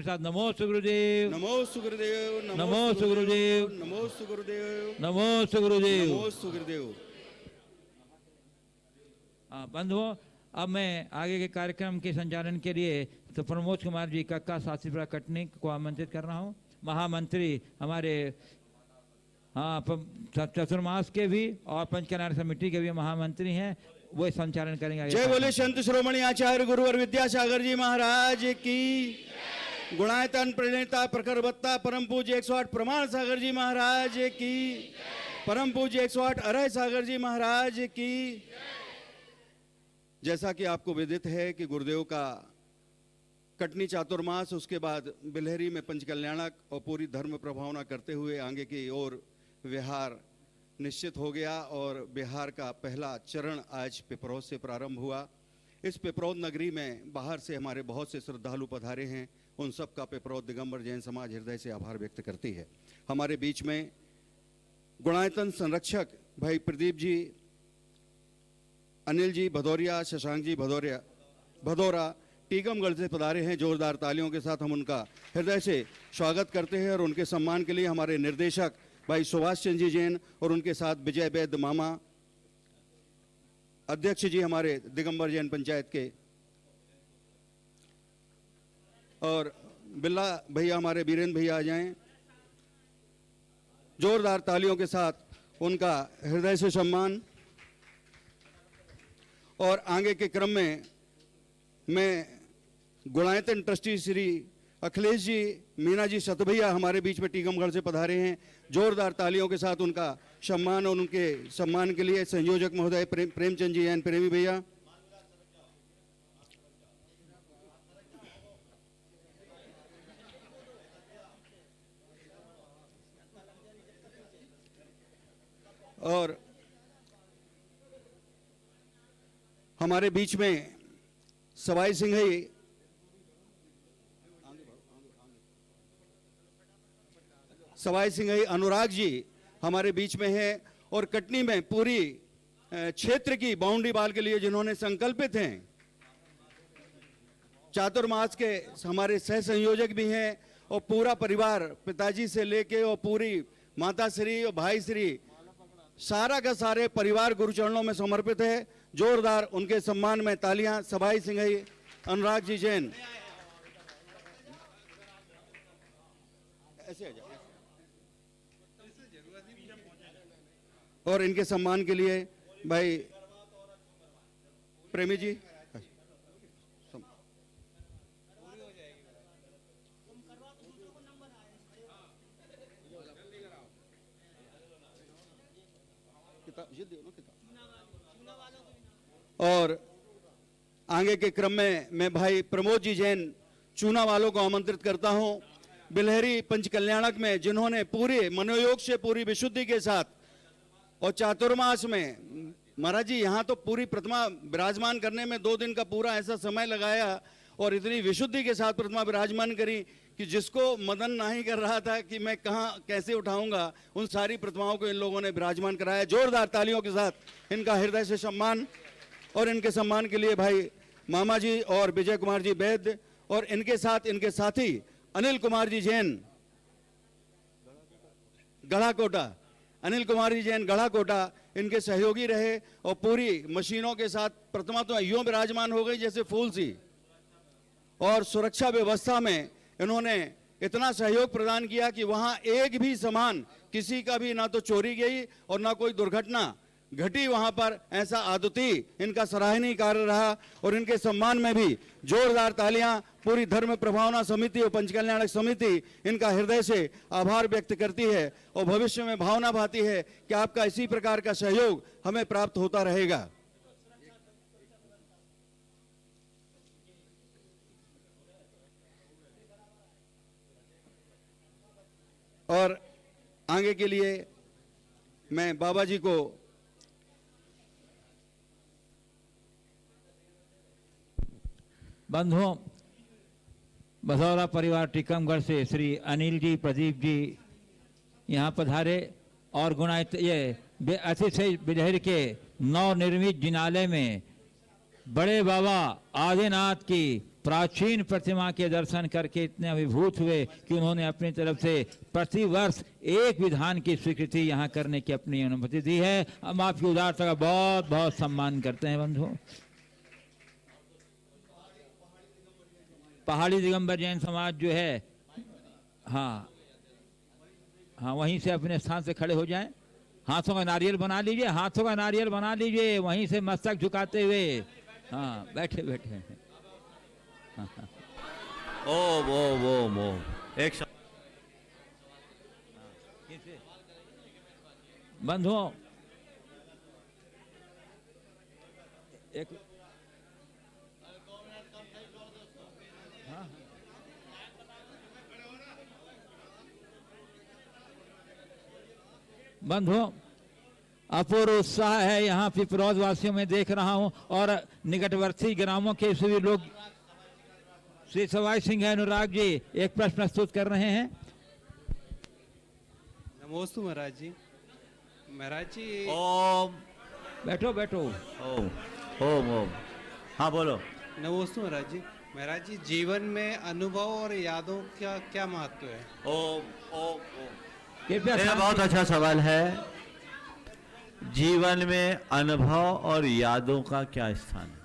नमो सुगुरुदेव, नमो सुगुरुदेव, नमो सुगुरुदेव, नमो सुगुरुदेव, नमो सुगुरुदेव। नमो सुगुरुदेव। बंधुओं, अब मैं आगे के कार्यक्रम के संचालन के लिए तो प्रमोद कुमार जी कक्का शास्त्रीपुरा कटनी को आमंत्रित कर रहा हूँ। महामंत्री हमारे चतुर्मास के भी और पंचकल्याण समिति के भी महामंत्री हैं, वो संचालन करेंगे। जय बोले संत शिरोमणि आचार्य गुरुवर विद्यासागर जी महाराज की। गुणायतन प्रणेता प्रखरवत्ता परम पूज्य 108 प्रमाण सागर जी महाराज की। परम पूज्य 108 अरय सागर जी महाराज की। जैसा कि आपको विदित है कि गुरुदेव का कटनी चातुर्मास, उसके बाद बिलहरी में पंचकल्याणक और पूरी धर्म प्रभावना करते हुए आगे की ओर विहार निश्चित हो गया और बिहार का पहला चरण आज पिपरौद से प्रारंभ हुआ। इस पिपरौद नगरी में बाहर से हमारे बहुत से श्रद्धालु पधारे हैं, उन सब का पिपरौद दिगंबर जैन समाज हृदय से आभार व्यक्त करती है। हमारे बीच में गुणायतन संरक्षक भाई प्रदीप जी, अनिल जी भदौरिया, शशांक जी भदौरा टीकमगढ़ से पधारे हैं। जोरदार तालियों के साथ हम उनका हृदय से स्वागत करते हैं और उनके सम्मान के लिए हमारे निर्देशक भाई सुभाष चंद्र जी जैन और उनके साथ विजय वैद्य मामा, अध्यक्ष जी हमारे दिगंबर जैन पंचायत के, और बिल्ला भैया हमारे वीरेंद्र भैया आ जाएं। जोरदार तालियों के साथ उनका हृदय से सम्मान। और आगे के क्रम में मैं गुणायतन ट्रस्टी श्री अखिलेश जी मीना जी सतभैया हमारे बीच में टीकमगढ़ से पधारे हैं। जोरदार तालियों के साथ उनका सम्मान और उनके सम्मान के लिए संयोजक महोदय प्रेमचंद जी एन प्रेमी भैया, और हमारे बीच में सवाई सिंघई अनुराग जी हमारे बीच में है और कटनी में पूरी क्षेत्र की बाउंड्री वाल के लिए जिन्होंने संकल्पित हैं, चातुर्मास के हमारे सह संयोजक भी हैं और पूरा परिवार पिताजी से लेके और पूरी माता श्री और भाई श्री सारा का सारे परिवार गुरुचरणों में समर्पित है। जोरदार उनके सम्मान में तालियां। सवाई सिंघई अनुराग जी जैन ऐसे आ जाओ। और इनके सम्मान के लिए भाई प्रेमी जी और आगे के क्रम में मैं भाई प्रमोद जी जैन चूना वालों को आमंत्रित करता हूं। बिलहरी पंचकल्याणक में जिन्होंने पूरे मनोयोग से पूरी विशुद्धि के साथ और चातुर्मास में महाराज जी यहाँ तो पूरी प्रतिमा विराजमान करने में 2 दिन का पूरा ऐसा समय लगाया और इतनी विशुद्धि के साथ प्रतिमा विराजमान करी कि जिसको मदन नहीं कर रहा था कि मैं कहाँ कैसे उठाऊंगा, उन सारी प्रतिमाओं को इन लोगों ने विराजमान कराया। जोरदार तालियों के साथ इनका हृदय से सम्मान। और इनके सम्मान के लिए भाई मामा जी और विजय कुमार जी वैद्य और इनके साथ इनके साथी अनिल कुमार जी जैन गढ़ाकोटा, अनिल कुमार जी जैन गढ़ाकोटा इनके सहयोगी रहे और पूरी मशीनों के साथ प्रतिमा तो यूं विराजमान हो गई जैसे फूल सी। और सुरक्षा व्यवस्था में इन्होंने इतना सहयोग प्रदान किया कि वहां एक भी सामान किसी का भी ना तो चोरी गई और ना कोई दुर्घटना घटी वहां पर। ऐसा आदती इनका सराहनीय कार्य रहा और इनके सम्मान में भी जोरदार तालियां। पूरी धर्म प्रभावना समिति और पंचकल्याणक समिति इनका हृदय से आभार व्यक्त करती है और भविष्य में भावना भाती है कि आपका इसी प्रकार का सहयोग हमें प्राप्त होता रहेगा। और आगे के लिए मैं बाबा जी को बंधुओं, बसौरा परिवार टीकमगढ़ से श्री अनिल जी प्रदीप जी यहाँ पधारे और गुणायत ये अतिशय बिलहर के नवनिर्मित जिनालय में बड़े बाबा आदिनाथ की प्राचीन प्रतिमा के दर्शन करके इतने अभिभूत हुए कि उन्होंने अपनी तरफ से प्रतिवर्ष एक विधान की स्वीकृति यहाँ करने की अपनी अनुमति दी है। हम आपकी उदारता का बहुत बहुत सम्मान करते हैं बंधु। पहाड़ी दिगंबर जैन समाज जो है, हाँ हाँ, वहीं से अपने स्थान से खड़े हो जाएं। हाथों का नारियल बना लीजिए, हाथों का नारियल बना लीजिए, वहीं से मस्तक झुकाते हुए। हाँ, बैठे बैठे। ओम ओम ओम ओम। एक बंधुओं, एक बंधुओं, अपूर्व उत्साह है यहाँ पिपरौद वासियों में देख रहा हूँ, और निकटवर्ती ग्रामों के सभी लोग। श्री सवाई सिंह अनुराग जी एक प्रश्न प्रस्तुत कर रहे हैं। नमोस्तु महाराज जी। महाराज जी, ओम बैठो बैठो। ओम ओम ओम। हाँ बोलो। नमोस्तु महाराज जी। महाराज जी, जीवन में अनुभव और यादों का क्या महत्व है? ओम ओम ओम। कृपया मेरा बहुत अच्छा सवाल है। जीवन में अनुभव और यादों का क्या स्थान है?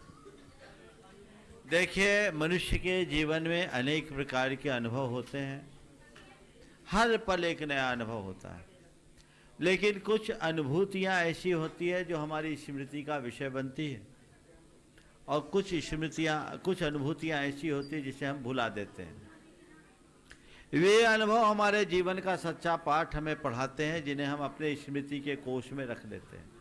देखिए, मनुष्य के जीवन में अनेक प्रकार के अनुभव होते हैं। हर पल एक नया अनुभव होता है, लेकिन कुछ अनुभूतियाँ ऐसी होती है जो हमारी स्मृति का विषय बनती है, और कुछ अनुभूतियाँ ऐसी होती है जिसे हम भुला देते हैं। वे अनुभव हमारे जीवन का सच्चा पाठ हमें पढ़ाते हैं, जिन्हें हम अपने स्मृति के कोष में रख लेते हैं।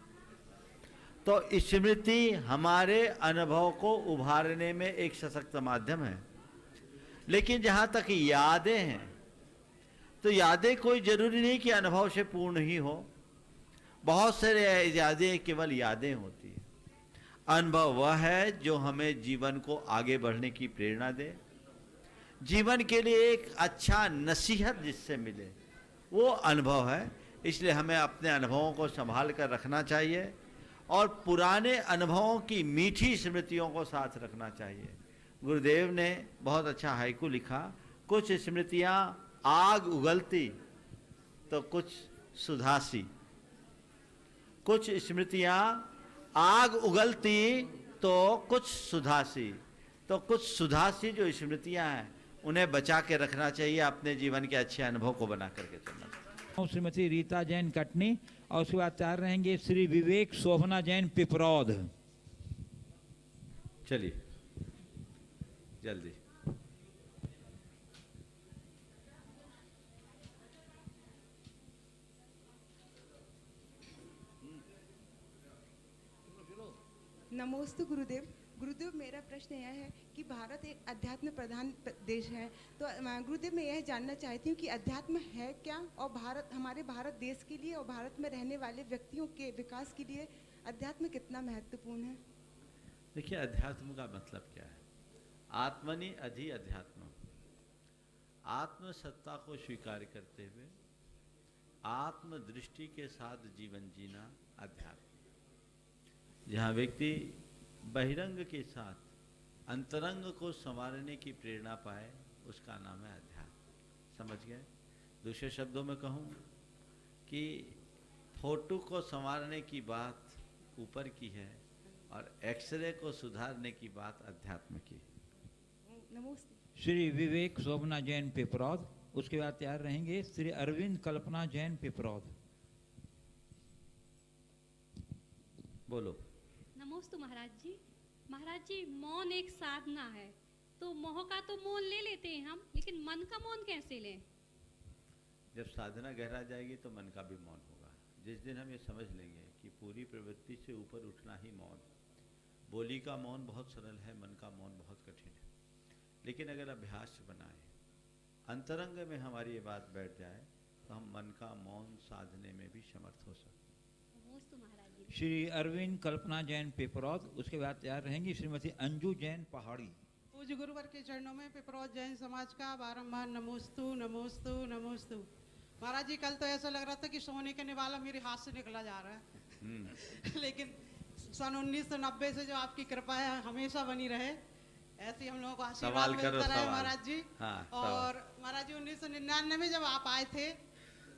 तो स्मृति हमारे अनुभव को उभारने में एक सशक्त माध्यम है। लेकिन जहाँ तक यादें हैं, तो यादें कोई जरूरी नहीं कि अनुभव से पूर्ण ही हो। बहुत सारे यादें केवल यादें होती हैं। अनुभव वह है जो हमें जीवन को आगे बढ़ने की प्रेरणा दे, जीवन के लिए एक अच्छा नसीहत जिससे मिले, वो अनुभव है। इसलिए हमें अपने अनुभवों को संभाल कर रखना चाहिए, और पुराने अनुभवों की मीठी स्मृतियों को साथ रखना चाहिए। गुरुदेव ने बहुत अच्छा हाइकू लिखा, कुछ स्मृतियाँ आग उगलती तो कुछ सुधासी। कुछ स्मृतियाँ आग उगलती तो कुछ सुधासी। तो कुछ सुधासी जो स्मृतियाँ हैं, उन्हें बचा के रखना चाहिए, अपने जीवन के अच्छे अनुभव को बना करके चलना चाहिए। श्रीमती रीता जैन कटनी, और उसके बाद तैयार रहेंगे श्री विवेक शोभना जैन पिपरौद। चलिए जल्दी। नमोस्तु गुरुदेव। गुरुदेव, मेरा प्रश्न यह है कि भारत एक अध्यात्म प्रधान देश है, तो गुरुदेव मैं यह जानना चाहती हूँ कि अध्यात्म है क्या, और हमारे भारत देश के लिए और भारत में रहने वाले व्यक्तियों के विकास के लिए अध्यात्म कितना महत्वपूर्ण है? देखिए, अध्यात्म का मतलब क्या है? आत्मनि अधि अध्यात्म। आत्म सत्ता को स्वीकार करते हुए आत्म दृष्टि के साथ जीवन जीना अध्यात्म। जहाँ व्यक्ति बहिरंग के साथ अंतरंग को संवारने की प्रेरणा पाए, उसका नाम है अध्यात्म। समझ गए? दूसरे शब्दों में कहूँ कि फोटो को संवारने की बात ऊपर की है, और एक्सरे को सुधारने की बात अध्यात्म की है। नमस्ते। श्री विवेक शोभना जैन पिपरौद, उसके बाद तैयार रहेंगे श्री अरविंद कल्पना जैन पिपरौद। बोलो। नमोस्तु महाराज जी। महाराज जी, मौन एक साधना है, तो मोह का तो मौन ले लेते हैं हम, लेकिन मन का मौन कैसे लें? जब साधना गहरा जाएगी तो मन का भी मौन होगा। जिस दिन हम ये समझ लेंगे कि पूरी प्रवृत्ति से ऊपर उठना ही मौन, बोली का मौन बहुत सरल है, मन का मौन बहुत कठिन है। लेकिन अगर अभ्यास बनाए, अंतरंग में हमारी ये बात बैठ जाए, तो हम मन का मौन साधने में भी समर्थ हो सकते हैं। नमोस्तु महाराज जी। श्री अरविंद कल्पना जैन पिपरौद, उसके बाद तैयार रहेंगी श्रीमती अंजू जैन पहाड़ी। पूज्य गुरुवर के चरणों में पिपरौद जैन समाज का बारंबार नमोस्तु नमोस्तु नमोस्तु। महाराज जी, कल तो ऐसा लग रहा था कि सोने के निवाला मेरे हाथ से निकला जा रहा है लेकिन सन 1990 से जो आपकी कृपा है हमेशा बनी रहे, ऐसे ही हम लोगों को सवाल आशीर्वाद करो, मिलता रहे सवाल। महाराज जी। हाँ, और महाराज जी 1999 में जब आप आए थे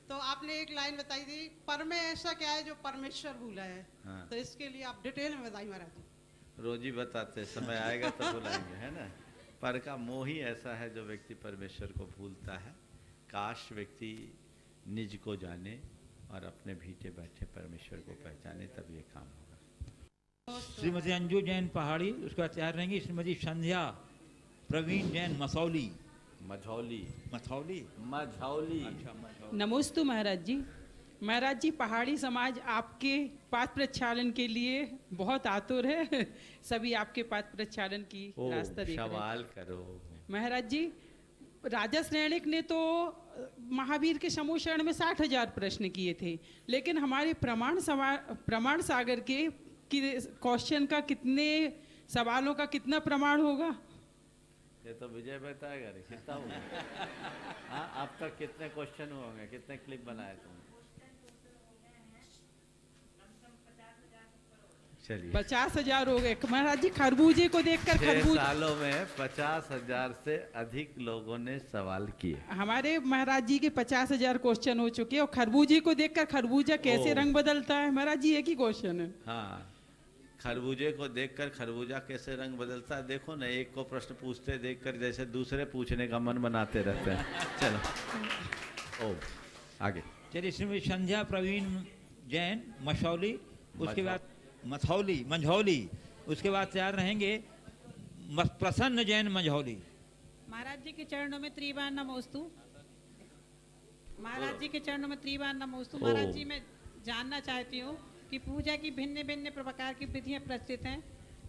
तो आपने एक लाइन बताई थी, पर में ऐसा क्या है जो परमेश्वर भूला है। हाँ। तो इसके लिए आप डिटेल में बताइए महाराज जी। रोज ही बताते, समय आएगा तो बुलाएंगे, है ना। पर का मोह ही ऐसा है जो व्यक्ति परमेश्वर को भूलता है। काश व्यक्ति निज को जाने और अपने भीटे बैठे परमेश्वर को पहचाने, तब ये काम होगा। श्रीमती अंजू जैन पहाड़ी, उसके बाद तैयार रहेंगी श्रीमती संध्या प्रवीण जैन मसौली। मझौली मथौली मझौली। अच्छा मझौली। नमोस्तु महाराज जी। महाराज जी, पहाड़ी समाज आपके पाद प्रक्षालन के लिए बहुत आतुर है। सभी आपके पाद प्रक्षालन की ओ, रास्ता देख रहे हैं। सवाल करो। महाराज जी, राजा श्रेणिक ने तो महावीर के समूहशरण में 60,000 प्रश्न किए थे, लेकिन हमारे प्रमाण सागर के क्वेश्चन का कितने सवालों का कितना प्रमाण होगा? ये तो विजय बताएगा रे, कितना हुआ। हाँ, अब तक कितने क्वेश्चन होंगे, कितने क्लिप बनाए तुमने? चलिए, 50,000 हो गए महाराज जी। खरबूजे को देखकर 6 खरबूज सालों में 50,000 से अधिक लोगों ने सवाल किए। हमारे महाराज जी के 50,000 क्वेश्चन हो चुके हैं। और खरबूजे को देखकर खरबूजा कैसे ओ। रंग बदलता है महाराज जी, एक ही क्वेश्चन है। हाँ, खरबूजे को देखकर खरबूजा कैसे रंग बदलता है, देखो ना। एक को प्रश्न पूछते देखकर जैसे दूसरे पूछने का मन बनाते रहते हैं। चलो, ओ आगे। चलिए श्रीमती संध्या प्रवीण जैन मशौली, उसके बाद मथौली मंझौली, उसके बाद तैयार रहेंगे प्रसन्न जैन मंझौली। महाराज जी के चरणों में त्रिबार नमोस्तु। महाराज जी के चरणों में त्रिबार नमोस्तु। महाराज जी, मैं जानना चाहती हूँ कि पूजा की भिन्न भिन्न प्रकार की विधियाँ प्रचलित हैं।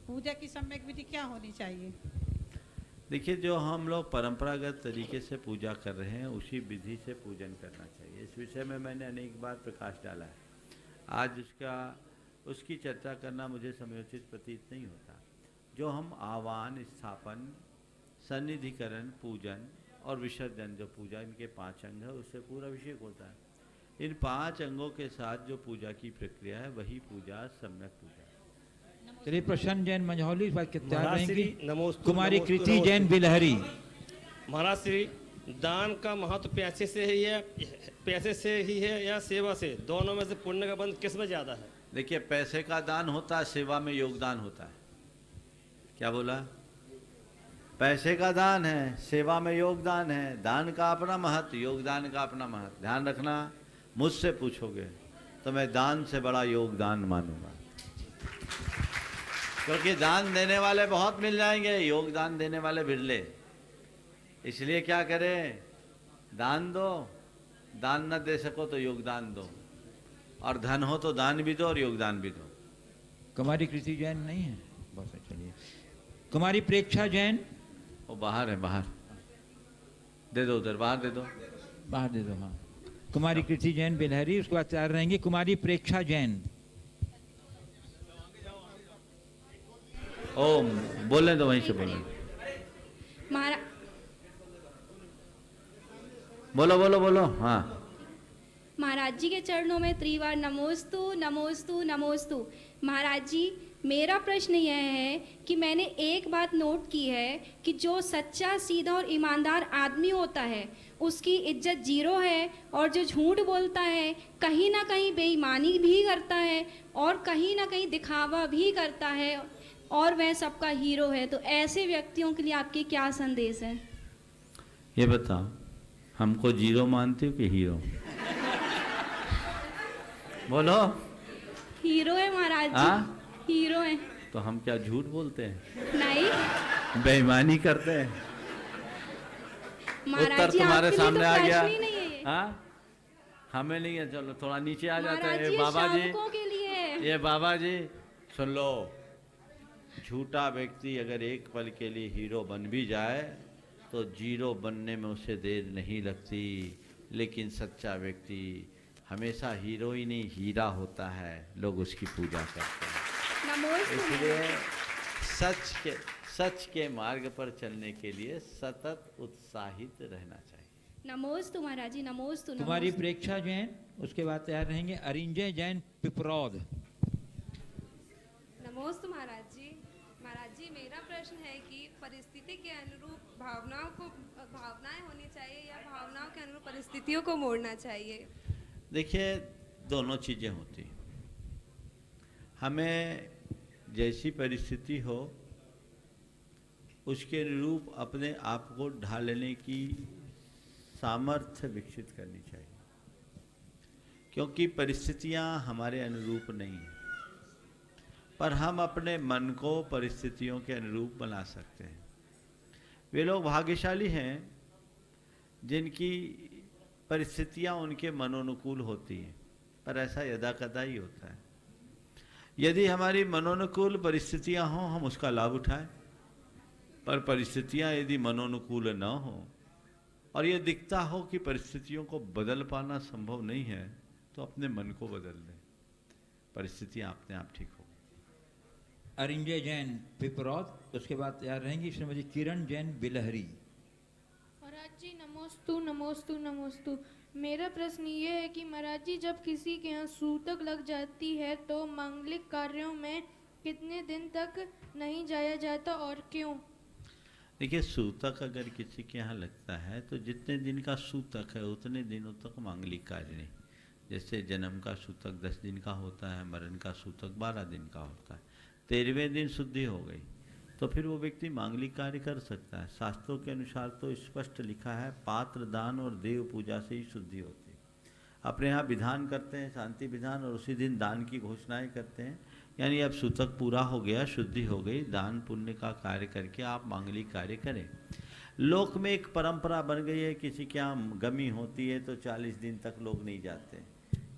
पूजा की सम्यक विधि क्या होनी चाहिए? देखिए, जो हम लोग परंपरागत तरीके से पूजा कर रहे हैं उसी विधि से पूजन करना चाहिए। इस विषय में मैंने अनेक बार प्रकाश डाला है। आज उसकी चर्चा करना मुझे समयोचित प्रतीत नहीं होता। जो हम आह्वान, स्थापन, सन्निधिकरण, पूजन और विसर्जन, जो पूजा इनके 5 अंग है, उससे पूरा अभिषेक होता है। इन 5 अंगों के साथ जो पूजा की प्रक्रिया है वही पूजा सम्यक पूजा है। चलिए प्रसन्न जैन मंझौली, इस बात तैयार महाराज रहेंगी श्री नमोस्तु, कुमारी नमोस्तु, कृति नमोस्तु। जैन बिलहरी। महाराज श्री, दान का महत्व पैसे से ही है या सेवा से? दोनों में से पुण्य का बंध किस में ज्यादा है? देखिए, पैसे का दान होता है, सेवा में योगदान होता है। क्या बोला? पैसे का दान है, सेवा में योगदान है। दान का अपना महत्व, योगदान का अपना महत्व। ध्यान रखना, मुझसे पूछोगे तो मैं दान से बड़ा योगदान मानूंगा, क्योंकि दान देने वाले बहुत मिल जाएंगे, योगदान देने वाले बिरले। इसलिए क्या करें? दान दो, दान न दे सको तो योगदान दो, और धन हो तो दान भी दो और योगदान भी दो। कुमारी कृति जैन नहीं है, बहुत अच्छा। चलिए कुमारी प्रेक्षा जैन, वो बाहर है, बाहर दे दो, उधर बाहर दे दो। बाहर दे दो। हाँ, कुमारी कृति जैन बिलहरी, उसके बाद तैयार रहेंगी कुमारी प्रेक्षा जैन। ओ, बोलने दो, वहीं से बोलो। बोलो बोलो बोलो। हाँ, महाराज जी के चरणों में त्रिवार नमोस्तु नमोस्तु नमोस्तु। महाराज जी, मेरा प्रश्न यह है कि मैंने एक बात नोट की है कि जो सच्चा, सीधा और ईमानदार आदमी होता है उसकी इज्जत 0 है, और जो झूठ बोलता है कहीं ना कहीं बेईमानी भी करता है और कहीं ना कहीं दिखावा भी करता है, और वह सबका हीरो है। तो ऐसे व्यक्तियों के लिए आपके क्या संदेश हैं? ये बताओ, हमको 0 मानते हो कि हीरो? बोलो। हीरो है महाराज जी। हाँ? हीरो है। तो हम क्या झूठ बोलते हैं? नहीं, बेईमानी करते हैं? उत्तर महाराज जी तुम्हारे आपके लिए सामने तो आ गया। प्रश्न ही नहीं है ये। हाँ, हमें नहीं है। चलो थोड़ा नीचे आ जाते महाराज हैं। जी, बाबा जी, शावकों के लिए है। ये बाबा जी सुन लो। झूठा व्यक्ति अगर एक पल के लिए हीरो बन भी जाए तो 0 बनने में उसे देर नहीं लगती, लेकिन सच्चा व्यक्ति हमेशा हीरो ही नहीं, हीरा होता है। लोग उसकी पूजा करते हैं। नमोस्तु। इसलिए सच के मार्ग पर चलने के लिए सतत उत्साहित रहना चाहिए। नमोस्तु महाराज जी, नमोस्तु। कुमारी प्रेक्षा जैन, उसके बाद तैयार रहेंगे अरिंजय जैन पिपरौद। नमोस्तु महाराज जी। महाराज जी मेरा प्रश्न है कि परिस्थिति के अनुरूप भावनाएं होनी चाहिए या भावनाओं के अनुरूप परिस्थितियों को मोड़ना चाहिए? देखिए, दोनों चीज़ें होती हैं। हमें जैसी परिस्थिति हो उसके अनुरूप अपने आप को ढालने की सामर्थ्य विकसित करनी चाहिए, क्योंकि परिस्थितियां हमारे अनुरूप नहीं हैं, पर हम अपने मन को परिस्थितियों के अनुरूप बना सकते हैं। वे लोग भाग्यशाली हैं जिनकी परिस्थितियां उनके मनोनुकूल होती हैं, पर ऐसा यदा कदा ही होता है। यदि हमारी मनोनुकूल परिस्थितियां हों हम उसका लाभ उठाएं, पर परिस्थितियां यदि मनोनुकूल न हो और ये दिखता हो कि परिस्थितियों को बदल पाना संभव नहीं है, तो अपने मन को बदल दें, परिस्थितियां अपने आप ठीक हो। अरिंजय जैन पिपरौद, उसके बाद तैयार रहेंगी श्रीमती किरण जैन बिलहरी। महाराज जी नमोस्तु नमोस्तु नमोस्तु। मेरा प्रश्न ये है कि महाराज जी जब किसी के यहाँ सूतक लग जाती है तो मांगलिक कार्यों में कितने दिन तक नहीं जाया जाता और क्यों? देखिए, सूतक अगर किसी के यहाँ लगता है तो जितने दिन का सूतक है उतने दिनों तक मांगलिक कार्य नहीं। जैसे जन्म का सूतक 10 दिन का होता है, मरण का सूतक 12 दिन का होता है, 13वें दिन शुद्धि हो गई तो फिर वो व्यक्ति मांगलिक कार्य कर सकता है। शास्त्रों के अनुसार तो स्पष्ट लिखा है, पात्र दान और देव पूजा से ही शुद्धि होती है। अपने यहाँ विधान करते हैं, शांति विधान, और उसी दिन दान की घोषणाएं करते हैं। यानी अब सूतक पूरा हो गया, शुद्धि हो गई, दान पुण्य का कार्य करके आप मांगलिक कार्य करें। लोक में एक परंपरा बन गई है, किसी के यहाँ गमी होती है तो 40 दिन तक लोग नहीं जाते।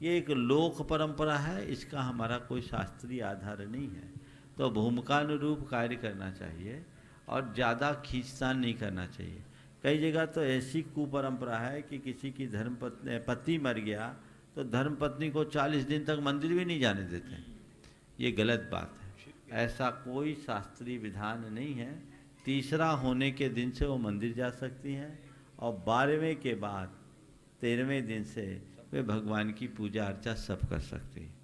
ये एक लोक परंपरा है, इसका हमारा कोई शास्त्रीय आधार नहीं है। तो भूमिकानुरूप कार्य करना चाहिए और ज़्यादा खींचतान नहीं करना चाहिए। कई जगह तो ऐसी कुपरंपरा है कि किसी की पति मर गया तो धर्मपत्नी को 40 दिन तक मंदिर भी नहीं जाने देते। ये गलत बात है, ऐसा कोई शास्त्रीय विधान नहीं है। तीसरा होने के दिन से वो मंदिर जा सकती हैं और 12वें के बाद 13वें दिन से वे भगवान की पूजा अर्चा सब कर सकती हैं।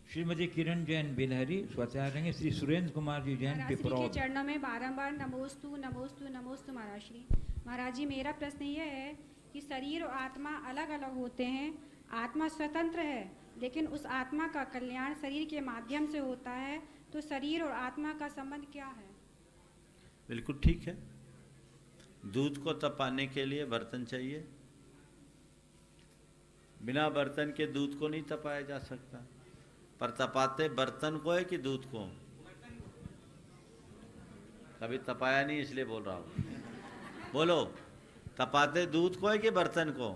श्रीमती किरण जैन बिलहरी, स्वतः रहेंगे श्री सुरेंद्र कुमार जी जैन पिपरौद। के चरणों में बारंबार नमोस्तु नमोस्तु नमोस्तु महाराज श्री। महाराज जी मेरा प्रश्न ये है कि शरीर और आत्मा अलग अलग होते हैं। आत्मा स्वतंत्र है, लेकिन उस आत्मा का कल्याण शरीर के माध्यम से होता है, तो शरीर और आत्मा का संबंध क्या है? बिल्कुल ठीक है। दूध को तपाने के लिए बर्तन चाहिए, बिना बर्तन के दूध को नहीं तपाया जा सकता। पर तपाते बर्तन को है कि दूध को? कभी तपाया नहीं इसलिए बोल रहा हूँ। बोलो, तपाते दूध को है कि बर्तन को?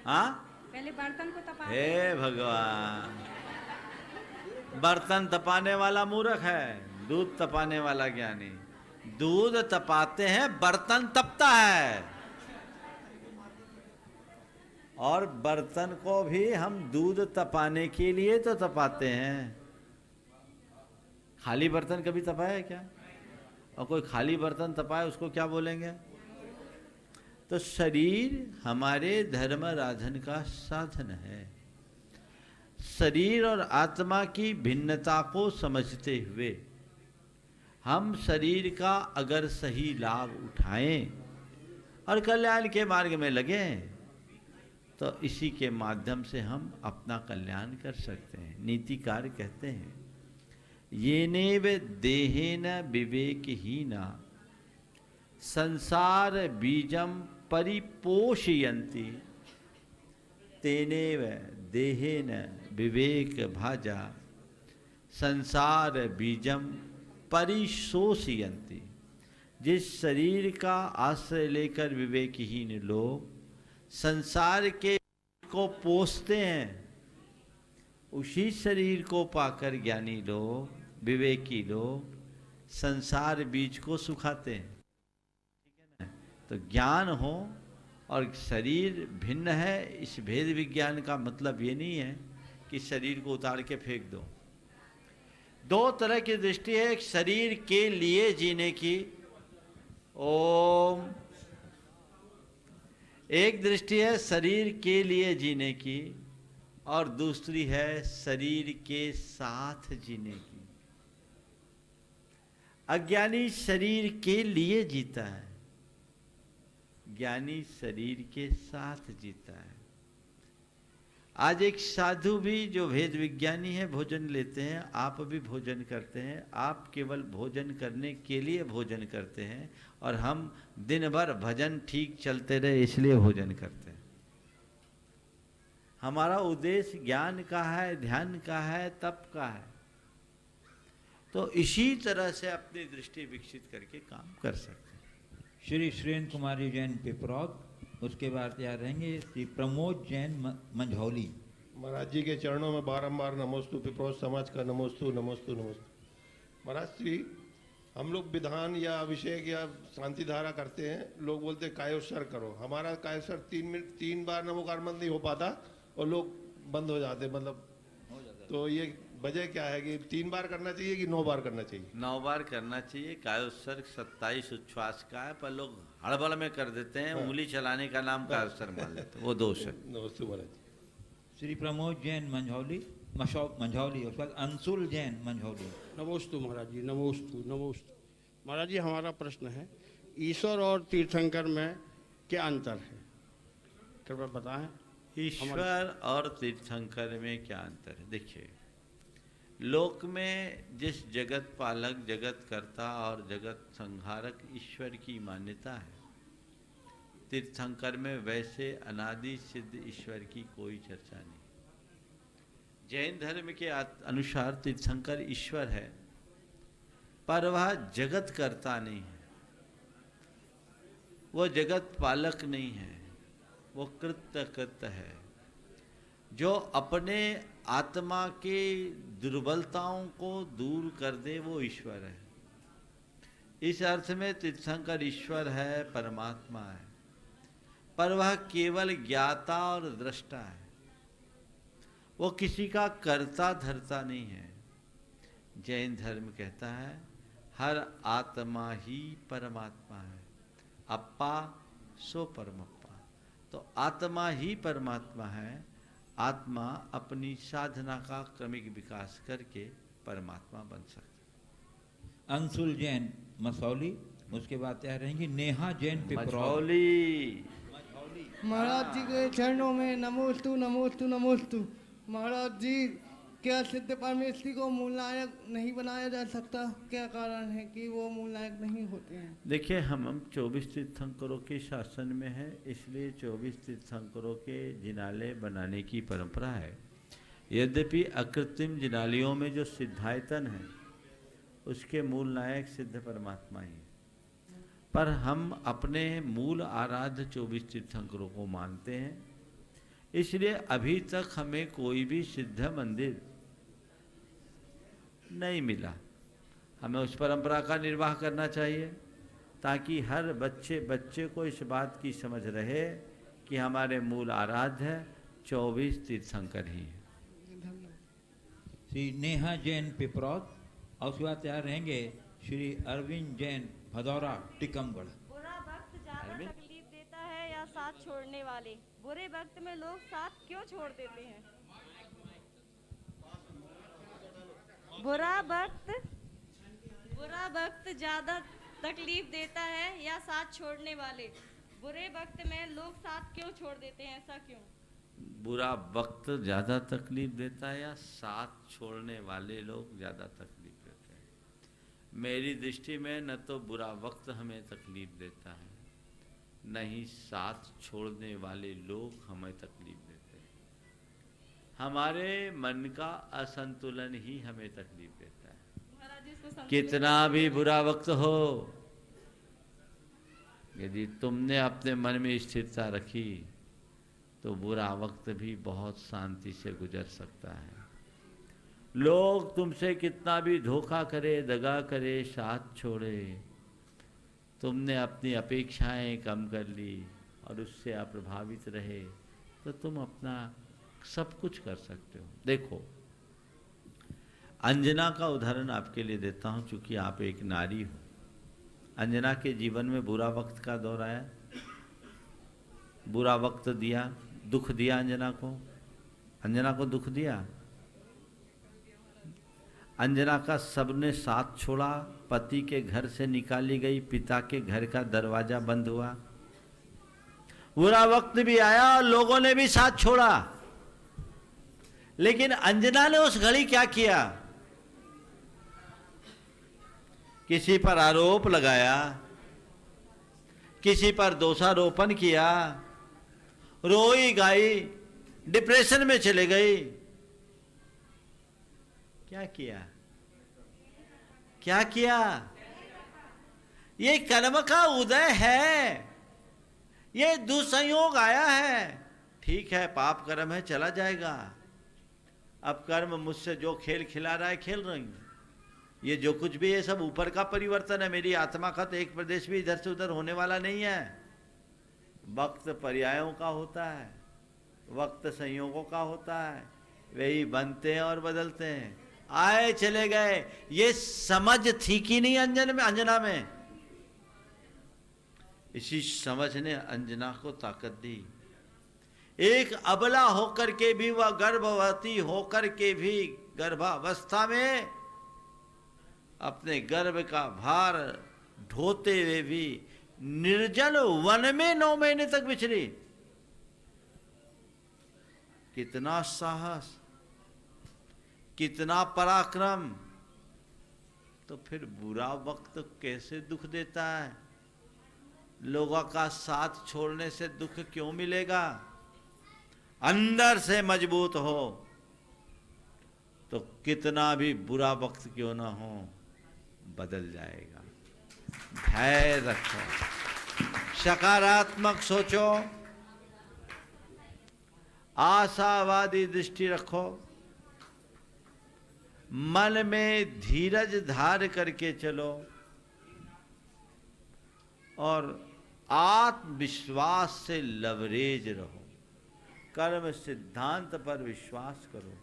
हाँ, पहले बर्तन को तपाते। हे भगवान, बर्तन तपाने वाला मूर्ख है, दूध तपाने वाला ज्ञानी। दूध तपाते हैं, बर्तन तपता है। और बर्तन को भी हम दूध तपाने के लिए तो तपाते हैं। खाली बर्तन कभी तपाया है क्या? और कोई खाली बर्तन तपाए उसको क्या बोलेंगे? तो शरीर हमारे धर्म राधन का साधन है। शरीर और आत्मा की भिन्नता को समझते हुए हम शरीर का अगर सही लाभ उठाएं और कल्याण के मार्ग में लगें तो इसी के माध्यम से हम अपना कल्याण कर सकते हैं। नीतिकार कहते हैं, येनेव देहेन विवेकहीना संसार बीजम परिपोषयन्ति तेनेव देहेन विवेक भाजा संसार बीजम परिशोषयन्ति। जिस शरीर का आश्रय लेकर विवेकहीन लोग संसार के को पोषते हैं, उसी शरीर को पाकर ज्ञानी लोग, विवेकी लोग संसार बीज को सुखाते हैं। ठीक है ना? तो ज्ञान हो और शरीर भिन्न है, इस भेद विज्ञान का मतलब ये नहीं है कि शरीर को उतार के फेंक दो। दो तरह की दृष्टि है, एक शरीर के लिए जीने की, ओम। एक दृष्टि है शरीर के लिए जीने की और दूसरी है शरीर के साथ जीने की। अज्ञानी शरीर के लिए जीता है, ज्ञानी शरीर के साथ जीता है। आज एक साधु भी जो वेद विज्ञानी है भोजन लेते हैं, आप भी भोजन करते हैं। आप केवल भोजन करने के लिए भोजन करते हैं और हम दिन भर भजन ठीक चलते रहे इसलिए भोजन करते हैं। हमारा उद्देश्य ज्ञान का है, ध्यान का है, तप का है। तो इसी तरह से अपनी दृष्टि विकसित करके काम कर सकते हैं। श्री सुरेंद्र कुमारी जैन पिपरौद, उसके बाद तैयार रहेंगे श्री प्रमोद जैन मंझौली। महाराज जी के चरणों में बारंबार नमोस्तु। पिपरौद समाज का नमोस्तु नमोस्तु नमोस्तु। महाराज श्री, हम लोग विधान या अभिषेक या शांति धारा करते हैं, लोग बोलते हैं कायोत्सर्ग करो। हमारा कायोत्सर्ग 3 बार नमोकार मंत्र नहीं हो पाता और लोग बंद हो जाते, मतलब तो ये वजह क्या है कि 3 बार करना चाहिए कि 9 बार करना चाहिए? 9 बार करना चाहिए। कायोत्सर्ग 27 उच्छ्वास का है, पर लोग हड़बड़ में कर देते हैं। उंगली चलाने का नाम कायोत्सर्ग मान लेते हैं, वो दोष है। नमस्ते महाराज। श्री प्रमोद जैन मंझौली मंझौली, उसके बाद अंशुल जैन मंझौली। नमोस्तु महाराज जी, नमोस्तु नमोस्तु। महाराज जी, हमारा प्रश्न है, ईश्वर और तीर्थंकर में क्या अंतर है, कृपया बताएं। ईश्वर और तीर्थंकर में क्या अंतर है? देखिए, लोक में जिस जगत पालक, जगत कर्ता और जगत संहारक ईश्वर की मान्यता है, तीर्थंकर में वैसे अनादि सिद्ध ईश्वर की कोई चर्चा नहीं। जैन धर्म के अनुसार तीर्थंकर ईश्वर है, पर वह जगत कर्ता नहीं है, वो जगत पालक नहीं है, वो कृत्य कृत्य है। जो अपने आत्मा के दुर्बलताओं को दूर कर दे वो ईश्वर है। इस अर्थ में तीर्थंकर ईश्वर है, परमात्मा है, पर वह केवल ज्ञाता और दृष्टा है। वो किसी का कर्ता धर्ता नहीं है। जैन धर्म कहता है हर आत्मा ही परमात्मा है, अप्पा सो परमप्पा। तो आत्मा ही परमात्मा है। आत्मा अपनी साधना का क्रमिक विकास करके परमात्मा बन सकता है। अंशुल जैन मसौली, उसके बाद तैयार रहेंगी नेहा जैन पिपरौद। मझौली। महाराज जी के चरणों में नमोस्तु नमोस्तु नमोस्तु। महाराज जी, क्या सिद्ध परमेश्वरी को मूल नायक नहीं बनाया जा सकता? क्या कारण है कि वो मूल नायक नहीं होते हैं? देखिए, हम 24 तीर्थंकरों के शासन में है, इसलिए 24 तीर्थंकरों के जिनालय बनाने की परंपरा है। यद्यपि अकृत्रिम जिनालयों में जो सिद्धायतन है उसके मूल नायक सिद्ध परमात्मा ही, पर हम अपने मूल आराध्य 24 तीर्थंकरों को मानते हैं। इसलिए अभी तक हमें कोई भी सिद्ध मंदिर नहीं मिला। हमें उस परंपरा का निर्वाह करना चाहिए ताकि हर बच्चे को इस बात की समझ रहे कि हमारे मूल आराध्य 24 तीर्थंकर ही हैं। श्री नेहा जैन पिपरौद, और उसके बाद तैयार रहेंगे श्री अरविंद जैन भदौरा टिकमगढ़। बुरा वक्त ज्यादा तकलीफ देता है या साथ छोड़ने वाले? बुरे वक्त में लोग साथ क्यों छोड़ देते हैं? बुरा वक्त ज्यादा तकलीफ देता है या साथ छोड़ने वाले? बुरे वक्त में लोग साथ क्यों छोड़ देते हैं, ऐसा क्यों? बुरा वक्त ज़्यादा तकलीफ देता है या साथ छोड़ने वाले लोग ज़्यादा तकलीफ देते हैं? मेरी दृष्टि में न तो बुरा वक्त हमें तकलीफ देता है, न ही साथ छोड़ने वाले लोग हमें तकलीफ देते हैं। हमारे मन का असंतुलन ही हमें तकलीफ देता है। कितना भी बुरा वक्त हो, यदि तुमने अपने मन में स्थिरता रखी तो बुरा वक्त भी बहुत शांति से गुजर सकता है। लोग तुमसे कितना भी धोखा करे, दगा करे, साथ छोड़े, तुमने अपनी अपेक्षाएं कम कर ली और उससे अप्रभावित रहे, तो तुम अपना सब कुछ कर सकते हो। देखो, अंजना का उदाहरण आपके लिए देता हूँ, चूंकि आप एक नारी हो। अंजना के जीवन में बुरा वक्त का दौर आया, बुरा वक्त दिया, दुख दिया अंजना को दुख दिया। अंजना का सबने साथ छोड़ा, पति के घर से निकाली गई, पिता के घर का दरवाजा बंद हुआ, बुरा वक्त भी आया और लोगों ने भी साथ छोड़ा। लेकिन अंजना ने उस घड़ी क्या किया? किसी पर आरोप लगाया, किसी पर दोषारोपण किया, रोई गाई, डिप्रेशन में चले गई। क्या किया? क्या किया? ये कर्म का उदय है, ये दुसंयोग आया है। ठीक है, पाप कर्म है, चला जाएगा। अब कर्म मुझसे जो खेल खिला रहा है खेल रही हूं। ये जो कुछ भी है सब ऊपर का परिवर्तन है। मेरी आत्मा का तो एक प्रदेश भी इधर से उधर होने वाला नहीं है। वक्त पर्यायों का होता है, वक्त संयोगों का होता है, वही बनते हैं और बदलते हैं, आए चले गए। ये समझ थी कि नहीं अंजना में? इसी समझ ने अंजना को ताकत दी। एक अबला होकर के भी, वह गर्भवती होकर के भी, गर्भावस्था में अपने गर्भ का भार ढोते हुए भी निर्जल वन में 9 महीने तक विचरी। कितना साहस, कितना पराक्रम। तो फिर बुरा वक्त कैसे दुख देता है? लोगों का साथ छोड़ने से दुख क्यों मिलेगा? अंदर से मजबूत हो तो कितना भी बुरा वक्त क्यों ना हो बदल जाएगा। धैर्य रखो, सकारात्मक सोचो, आशावादी दृष्टि रखो, मन में धीरज धार करके चलो और आत्मविश्वास से लवरेज रहो। कर्म सिद्धांत पर विश्वास करो।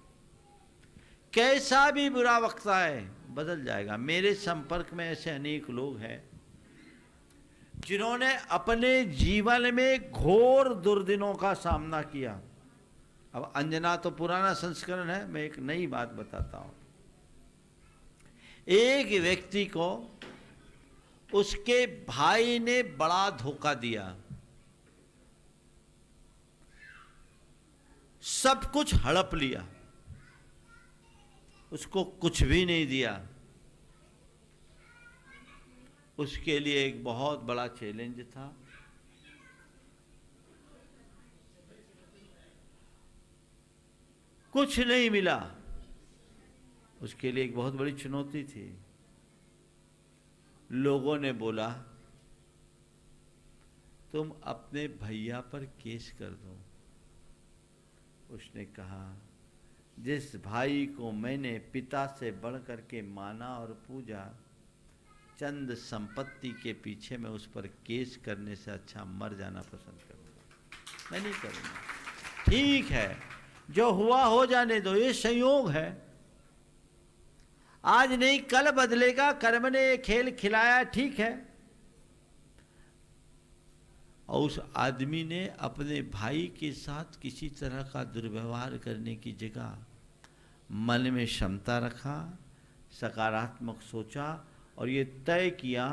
कैसा भी बुरा वक्त आए बदल जाएगा। मेरे संपर्क में ऐसे अनेक लोग हैं जिन्होंने अपने जीवन में घोर दुर्दिनों का सामना किया। अब अंजना तो पुराना संस्करण है, मैं एक नई बात बताता हूं। एक व्यक्ति को उसके भाई ने बड़ा धोखा दिया, सब कुछ हड़प लिया, उसको कुछ भी नहीं दिया। उसके लिए एक बहुत बड़ा चैलेंज था। कुछ नहीं मिला, उसके लिए एक बहुत बड़ी चुनौती थी। लोगों ने बोला तुम अपने भैया पर केस कर दो। उसने कहा जिस भाई को मैंने पिता से बढ़ करके माना और पूजा, चंद संपत्ति के पीछे मैं उस पर केस करने से अच्छा मर जाना पसंद करूंगा। मैं नहीं करूंगा। ठीक है, जो हुआ हो जाने दो, ये संयोग है। आज नहीं कल बदलेगा। कर्म ने ये खेल खिलाया, ठीक है। और उस आदमी ने अपने भाई के साथ किसी तरह का दुर्व्यवहार करने की जगह मन में क्षमता रखा, सकारात्मक सोचा और ये तय किया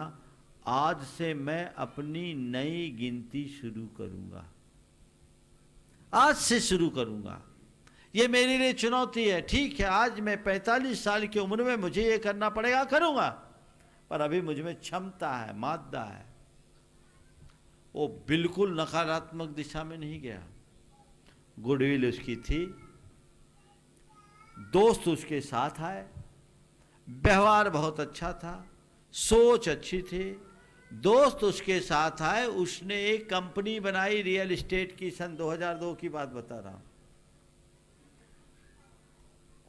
आज से मैं अपनी नई गिनती शुरू करूंगा। आज से शुरू करूंगा। ये मेरे लिए चुनौती है। ठीक है, आज मैं 45 साल की उम्र में मुझे ये करना पड़ेगा, करूंगा, पर अभी मुझ में क्षमता है, मादा है। वो बिल्कुल नकारात्मक दिशा में नहीं गया। गुडविल उसकी थी, दोस्त उसके साथ आए, व्यवहार बहुत अच्छा था, सोच अच्छी थी। दोस्त उसके साथ आए, उसने एक कंपनी बनाई रियल एस्टेट की। सन 2002 की बात बता रहा हूं।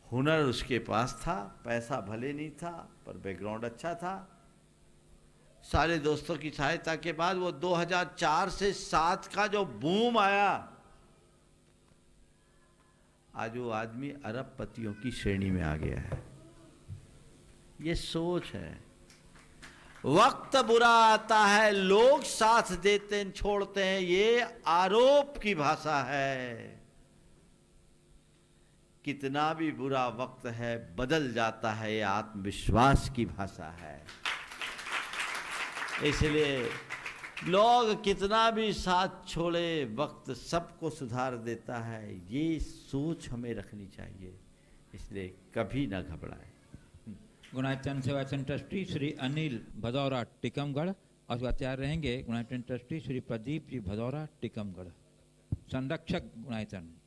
हुनर उसके पास था, पैसा भले नहीं था पर बैकग्राउंड अच्छा था। सारे दोस्तों की सहायता के बाद वो 2004 से 7 का जो बूम आया, आज वो आदमी अरबपतियों की श्रेणी में आ गया है। ये सोच है। वक्त बुरा आता है, लोग साथ देते हैं, छोड़ते हैं, ये आरोप की भाषा है। कितना भी बुरा वक्त है बदल जाता है, ये आत्मविश्वास की भाषा है। इसलिए लोग कितना भी साथ छोड़े, वक्त सबको सुधार देता है, ये सोच हमें रखनी चाहिए। इसलिए कभी ना घबराएं। गुणायतन सेवा सेंटर ट्रस्टी श्री अनिल भदौरा टिकमगढ़ और आचार्य रहेंगे गुणायतन ट्रस्टी श्री प्रदीप जी भदौरा टिकमगढ़, संरक्षक गुणायतन।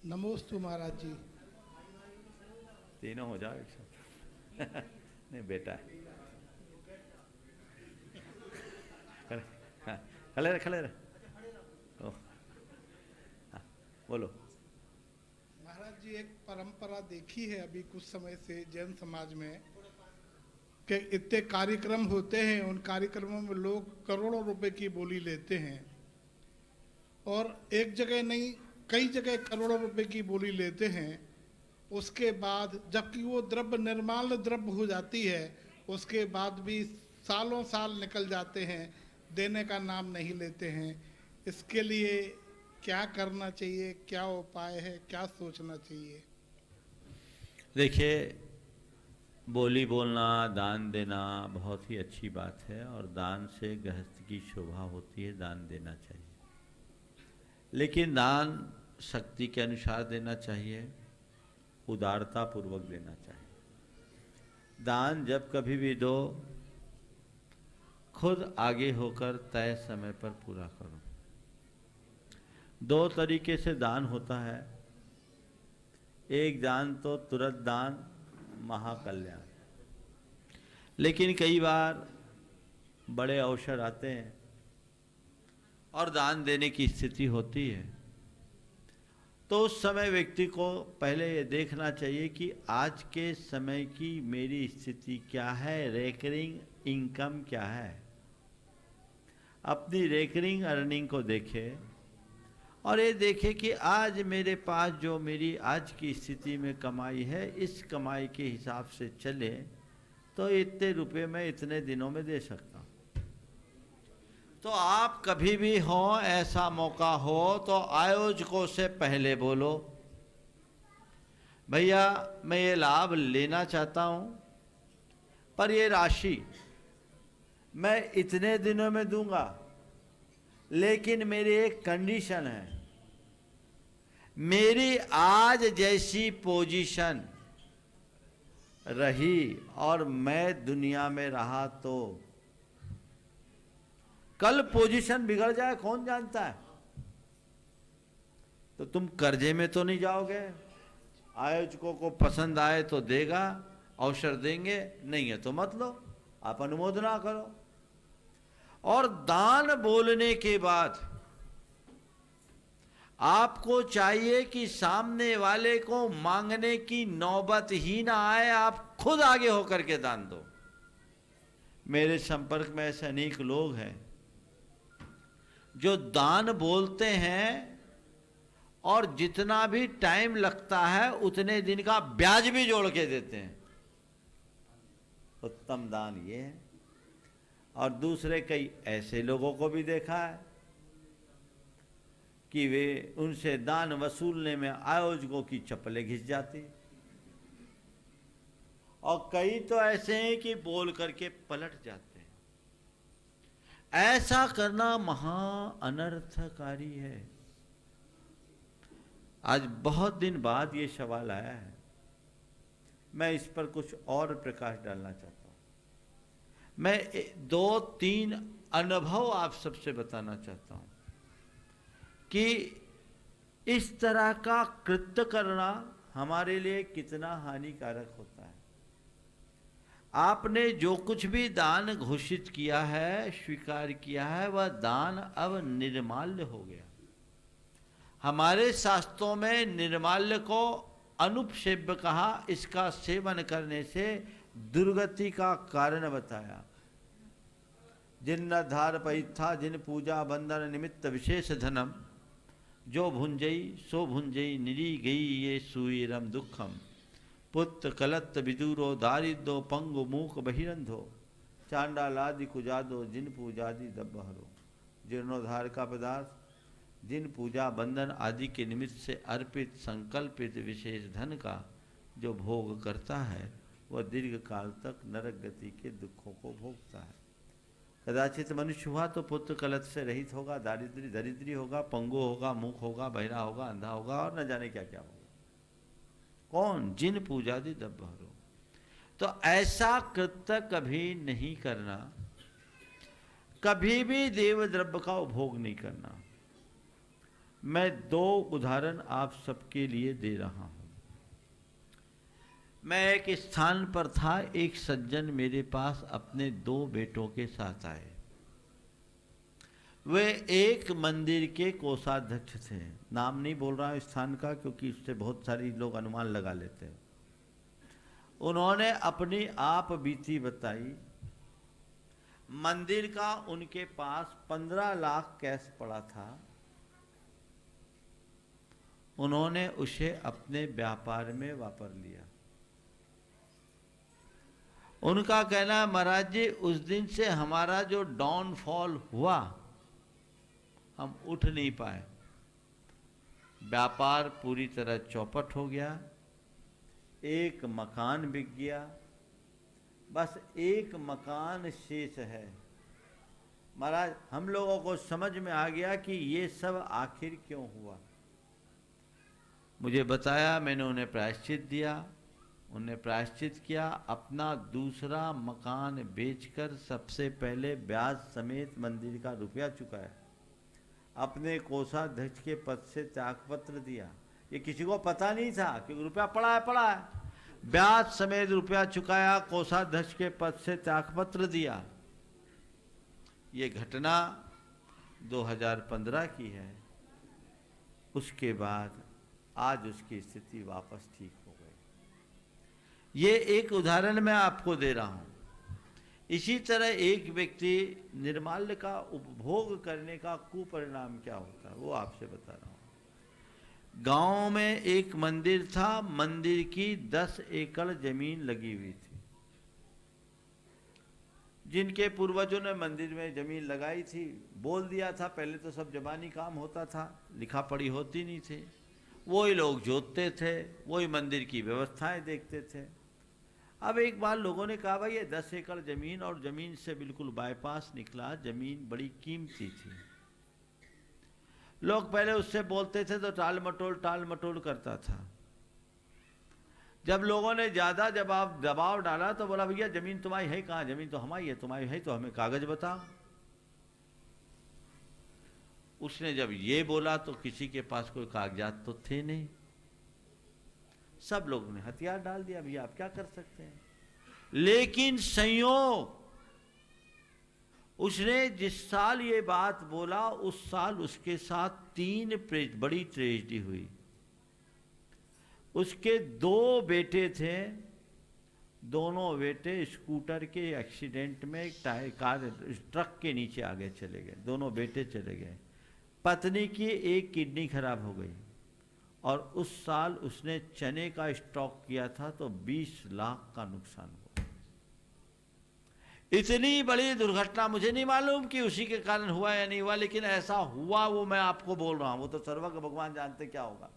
नमोस्तु महाराज जी। तीनों हो जाओ एक साथ। नहीं बेटा खड़े रहे, खड़े रहे। हाँ, बोलो। महाराज जी, एक परंपरा देखी है अभी कुछ समय से जैन समाज में कि इतने कार्यक्रम होते हैं, उन कार्यक्रमों में लोग करोड़ों रुपए की बोली लेते हैं और एक जगह नहीं कई जगह करोड़ों रुपए की बोली लेते हैं। उसके बाद जबकि वो द्रव्य निर्माल्य द्रव्य हो जाती है, उसके बाद भी सालों साल निकल जाते हैं, देने का नाम नहीं लेते हैं। इसके लिए क्या करना चाहिए, क्या उपाय है, क्या सोचना चाहिए? देखिए, बोली बोलना, दान देना बहुत ही अच्छी बात है और दान से गृहस्थ की शोभा होती है, दान देना चाहिए। लेकिन दान शक्ति के अनुसार देना चाहिए, उदारता पूर्वक देना चाहिए। दान जब कभी भी दो, खुद आगे होकर तय समय पर पूरा करो। दो तरीके से दान होता है। एक दान तो तुरंत दान, महाकल्याण। लेकिन कई बार बड़े अवसर आते हैं और दान देने की स्थिति होती है, तो उस समय व्यक्ति को पहले ये देखना चाहिए कि आज के समय की मेरी स्थिति क्या है, रेकरिंग इनकम क्या है। अपनी रेकरिंग अर्निंग को देखे और ये देखे कि आज मेरे पास जो मेरी आज की स्थिति में कमाई है, इस कमाई के हिसाब से चले तो इतने रुपए मैं इतने दिनों में दे सकता हूँ। तो आप कभी भी हो, ऐसा मौका हो तो आयोजकों से पहले बोलो, भैया मैं ये लाभ लेना चाहता हूँ, पर ये राशि मैं इतने दिनों में दूंगा, लेकिन मेरी एक कंडीशन है, मेरी आज जैसी पोजीशन रही और मैं दुनिया में रहा तो कल पोजीशन बिगड़ जाए, कौन जानता है। तो तुम कर्जे में तो नहीं जाओगे। आयोजकों को पसंद आए तो देगा, अवसर देंगे, नहीं है तो मत लो, आप अनुमोदना करो। और दान बोलने के बाद आपको चाहिए कि सामने वाले को मांगने की नौबत ही ना आए, आप खुद आगे होकर के दान दो। मेरे संपर्क में ऐसे अनेक लोग हैं जो दान बोलते हैं और जितना भी टाइम लगता है उतने दिन का ब्याज भी जोड़ के देते हैं। उत्तम दान ये है। और दूसरे कई ऐसे लोगों को भी देखा है कि वे उनसे दान वसूलने में आयोजकों की चप्पलें घिस जाती, और कई तो ऐसे हैं कि बोल करके पलट जाते हैं। ऐसा करना महा अनर्थकारी है। आज बहुत दिन बाद ये सवाल आया है, मैं इस पर कुछ और प्रकाश डालना चाहता हूं। मैं 2-3 अनुभव आप सबसे बताना चाहता हूं कि इस तरह का कृत्य करना हमारे लिए कितना हानिकारक होता है। आपने जो कुछ भी दान घोषित किया है, स्वीकार किया है, वह दान अब निर्माल्य हो गया। हमारे शास्त्रों में निर्माल्य को अनुपसेव्य कहा, इसका सेवन करने से दुर्गति का कारण बताया। जिन धार पैथा जिन पूजा बंधन निमित्त विशेष धनम, जो भुंजई सो भुंजई निरी गई ये सुईरम दुखम, पुत्र कलत्त विदूरो दारिद्रो पंगु मूक बहिरंधो, चांडालादि कुजादो जिन पूजादि दब्बहरो। जीर्णोद्धार का पदार्थ जिन पूजा बंधन आदि के निमित्त से अर्पित संकल्पित विशेष धन का जो भोग करता है वह दीर्घ काल तक नरक गति के दुखों को भोगता है। कदाचित मनुष्य हुआ तो पुत्र कलत से रहित होगा, दरिद्री होगा, पंगु होगा, मूक होगा, बहिरा होगा, अंधा होगा और न जाने क्या क्या होगा। कौन? जिन पूजादि दब्बहरो। तो ऐसा कृत्य कभी नहीं करना, कभी भी देव द्रव्य का उपभोग नहीं करना। मैं 2 उदाहरण आप सबके लिए दे रहा हूं। मैं एक स्थान पर था, एक सज्जन मेरे पास अपने 2 बेटों के साथ आए। वे एक मंदिर के कोषाध्यक्ष थे। नाम नहीं बोल रहा हूं स्थान का, क्योंकि इससे बहुत सारी लोग अनुमान लगा लेते हैं। उन्होंने अपनी आप बीती बताई। मंदिर का उनके पास 15 लाख कैश पड़ा था। उन्होंने उसे अपने व्यापार में वापर लिया। उनका कहना, महाराज जी उस दिन से हमारा जो डाउनफॉल हुआ, हम उठ नहीं पाए। व्यापार पूरी तरह चौपट हो गया, एक मकान बिक गया, बस एक मकान शेष है। महाराज हम लोगों को समझ में आ गया कि ये सब आखिर क्यों हुआ। मुझे बताया, मैंने उन्हें प्रायश्चित दिया। उन्हें प्रायश्चित किया, अपना दूसरा मकान बेचकर सबसे पहले ब्याज समेत मंदिर का रुपया चुकाया, अपने कोषाध्यक्ष के पद से त्यागपत्र दिया। ये किसी को पता नहीं था कि रुपया पड़ा है। ब्याज समेत रुपया चुकाया, कोषाध्यक्ष के पद से त्यागपत्र दिया। ये घटना 2015 की है। उसके बाद आज उसकी स्थिति वापस ठीक हो गई। ये एक उदाहरण मैं आपको दे रहा हूं। इसी तरह एक व्यक्ति निर्माल्य का उपभोग करने का कुपरिणाम क्या होता है वो आपसे बता रहा हूं। गांव में एक मंदिर था, मंदिर की 10 एकड़ जमीन लगी हुई थी। जिनके पूर्वजों ने मंदिर में जमीन लगाई थी, बोल दिया था, पहले तो सब जबानी काम होता था, लिखा पढ़ी होती नहीं थी। वही लोग जोतते थे, वही मंदिर की व्यवस्थाएं देखते थे। अब एक बार लोगों ने कहा, भाई ये 10 एकड़ जमीन और जमीन से बिल्कुल बाईपास निकला, जमीन बड़ी कीमती थी। लोग पहले उससे बोलते थे तो टाल मटोल करता था। जब लोगों ने ज्यादा दबाव डाला तो बोला, भैया जमीन तुम्हारी है कहाँ? जमीन तो हमारी है, तुम्हारी है तो हमें कागज बताओ। उसने जब ये बोला तो किसी के पास कोई कागजात तो थे नहीं। सब लोगों ने हथियार डाल दिया, भैया आप क्या कर सकते हैं। लेकिन संयोग, उसने जिस साल ये बात बोला उस साल उसके साथ 3 बड़ी ट्रेजेडी हुई। उसके 2 बेटे थे, दोनों बेटे स्कूटर के एक्सीडेंट में ट्रक के नीचे आगे चले गए। दोनों बेटे चले गए। पत्नी की एक किडनी खराब हो गई और उस साल उसने चने का स्टॉक किया था तो 20 लाख का नुकसान हुआ। इतनी बड़ी दुर्घटना, मुझे नहीं मालूम कि उसी के कारण हुआ या नहीं हुआ, लेकिन ऐसा हुआ वो मैं आपको बोल रहा हूं। वो तो सर्वज्ञ भगवान जानते क्या होगा।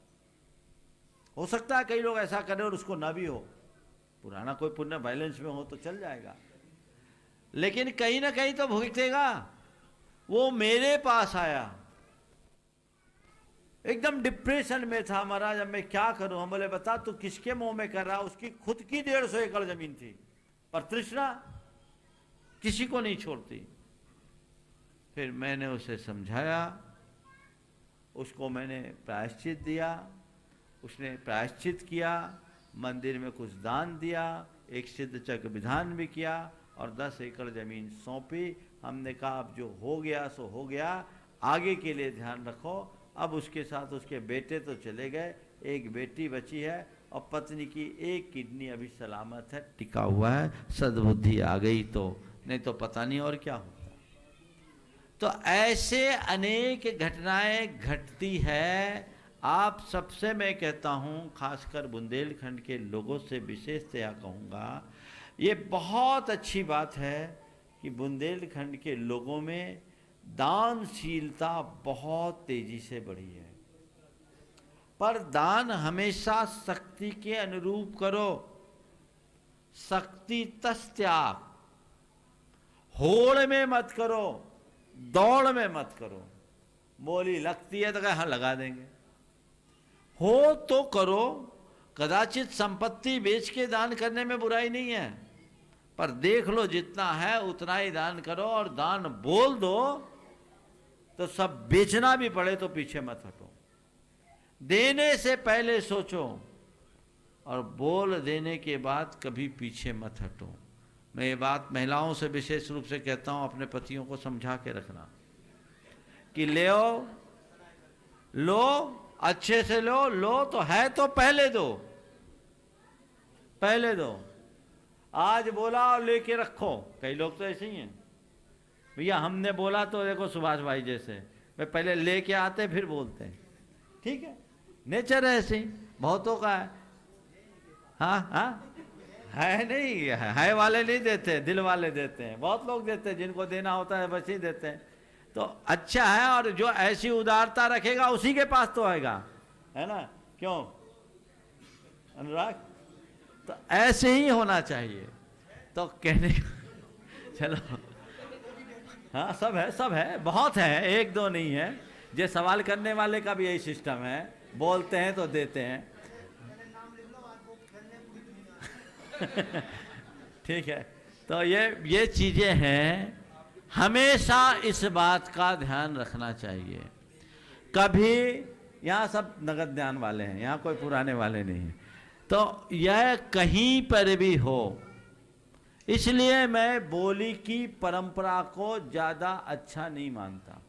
हो सकता है कई लोग ऐसा करें और उसको ना भी हो, पुराना कोई पुण्य बैलेंस में हो तो चल जाएगा, लेकिन कहीं ना कहीं तो भुगतेगा। वो मेरे पास आया, एकदम डिप्रेशन में था। महाराज अब मैं क्या करूं? हम बोले बता तू किसके मुंह में कर रहा? उसकी खुद की 150 एकड़ जमीन थी, पर तृष्णा किसी को नहीं छोड़ती। फिर मैंने उसे समझाया, उसको मैंने प्रायश्चित दिया, उसने प्रायश्चित किया, मंदिर में कुछ दान दिया, एक सिद्ध चक्र विधान भी किया और 10 एकड़ जमीन सौंपी। हमने कहा अब जो हो गया सो हो गया, आगे के लिए ध्यान रखो। अब उसके साथ उसके बेटे तो चले गए, एक बेटी बची है और पत्नी की एक किडनी अभी सलामत है, टिका हुआ है। सद्बुद्धि आ गई तो, नहीं तो पता नहीं और क्या होता। तो ऐसे अनेक घटनाएं घटती है। आप सबसे मैं कहता हूं, खासकर बुंदेलखंड के लोगों से विशेषतया कहूँगा, ये बहुत अच्छी बात है कि बुंदेलखंड के लोगों में दानशीलता बहुत तेजी से बढ़ी है, पर दान हमेशा शक्ति के अनुरूप करो। शक्ति तस्त्याग, होड़ में मत करो, दौड़ में मत करो। बोली लगती है तो कहे हाँ लगा देंगे, हो तो करो। कदाचित संपत्ति बेच के दान करने में बुराई नहीं है, पर देख लो जितना है उतना ही दान करो। और दान बोल दो तो सब बेचना भी पड़े तो पीछे मत हटो। देने से पहले सोचो और बोल देने के बाद कभी पीछे मत हटो। मैं ये बात महिलाओं से विशेष रूप से कहता हूं, अपने पतियों को समझा के रखना कि लो अच्छे से लो तो है तो पहले दो। आज बोला और लेके रखो। कई लोग तो ऐसे ही हैं, भैया हमने बोला तो देखो सुभाष भाई जैसे वे पहले लेके आते फिर बोलते हैं। ठीक है, नेचर है ऐसे ही, बहुतों का है। हाँ है नहीं, है वाले नहीं देते, दिल वाले देते हैं। बहुत लोग देते हैं, जिनको देना होता है बस ही देते हैं। तो अच्छा है, और जो ऐसी उदारता रखेगा उसी के पास तो आएगा, है ना? क्यों अनुराग? तो ऐसे ही होना चाहिए। तो कहने चलो, हाँ सब है, बहुत है, एक दो नहीं है। ये सवाल करने वाले का भी यही सिस्टम है, बोलते हैं तो देते हैं। ठीक है, तो ये चीजें हैं, हमेशा इस बात का ध्यान रखना चाहिए। कभी यहाँ सब नगद ध्यान वाले हैं, यहाँ कोई पुराने वाले नहीं हैं। तो यह कहीं पर भी हो, इसलिए मैं बोली की परंपरा को ज्यादा अच्छा नहीं मानता।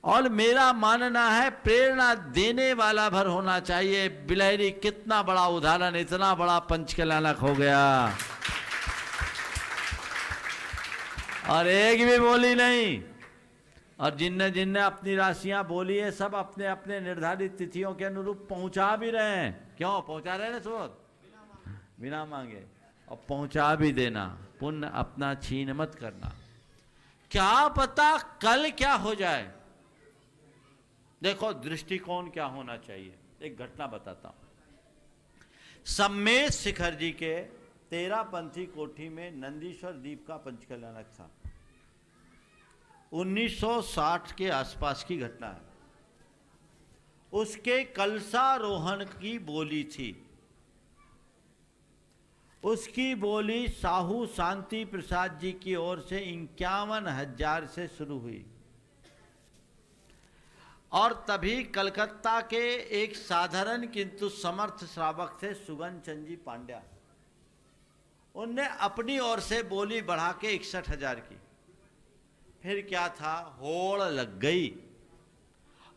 और मेरा मानना है प्रेरणा देने वाला भर होना चाहिए। बिलहरी कितना बड़ा उदाहरण, इतना बड़ा पंचकल्याणक हो गया और एक भी बोली नहीं। और जिनने अपनी राशियां बोली है, सब अपने अपने निर्धारित तिथियों के अनुरूप पहुंचा भी रहे हैं। क्यों पहुंचा रहे हैं? सुबह बिना मांगे, और पहुंचा भी देना। पुण्य अपना छीन मत करना, क्या पता कल क्या हो जाए। देखो दृष्टिकोण क्या होना चाहिए। एक घटना बताता हूं। सम्मेद शिखर जी के 13पंथी कोठी में नंदीश्वर द्वीप का पंचकल्याणक था। 1960 के आसपास की घटना है। उसके कलशारोहण की बोली थी। उसकी बोली साहू शांति प्रसाद जी की ओर से 51,000 से शुरू हुई। और तभी कलकत्ता के एक साधारण किंतु समर्थ श्रावक थे सुगन चंद जी पांड्या। उनने अपनी ओर से बोली बढ़ा के 61,000 की। फिर क्या था, होड़ लग गई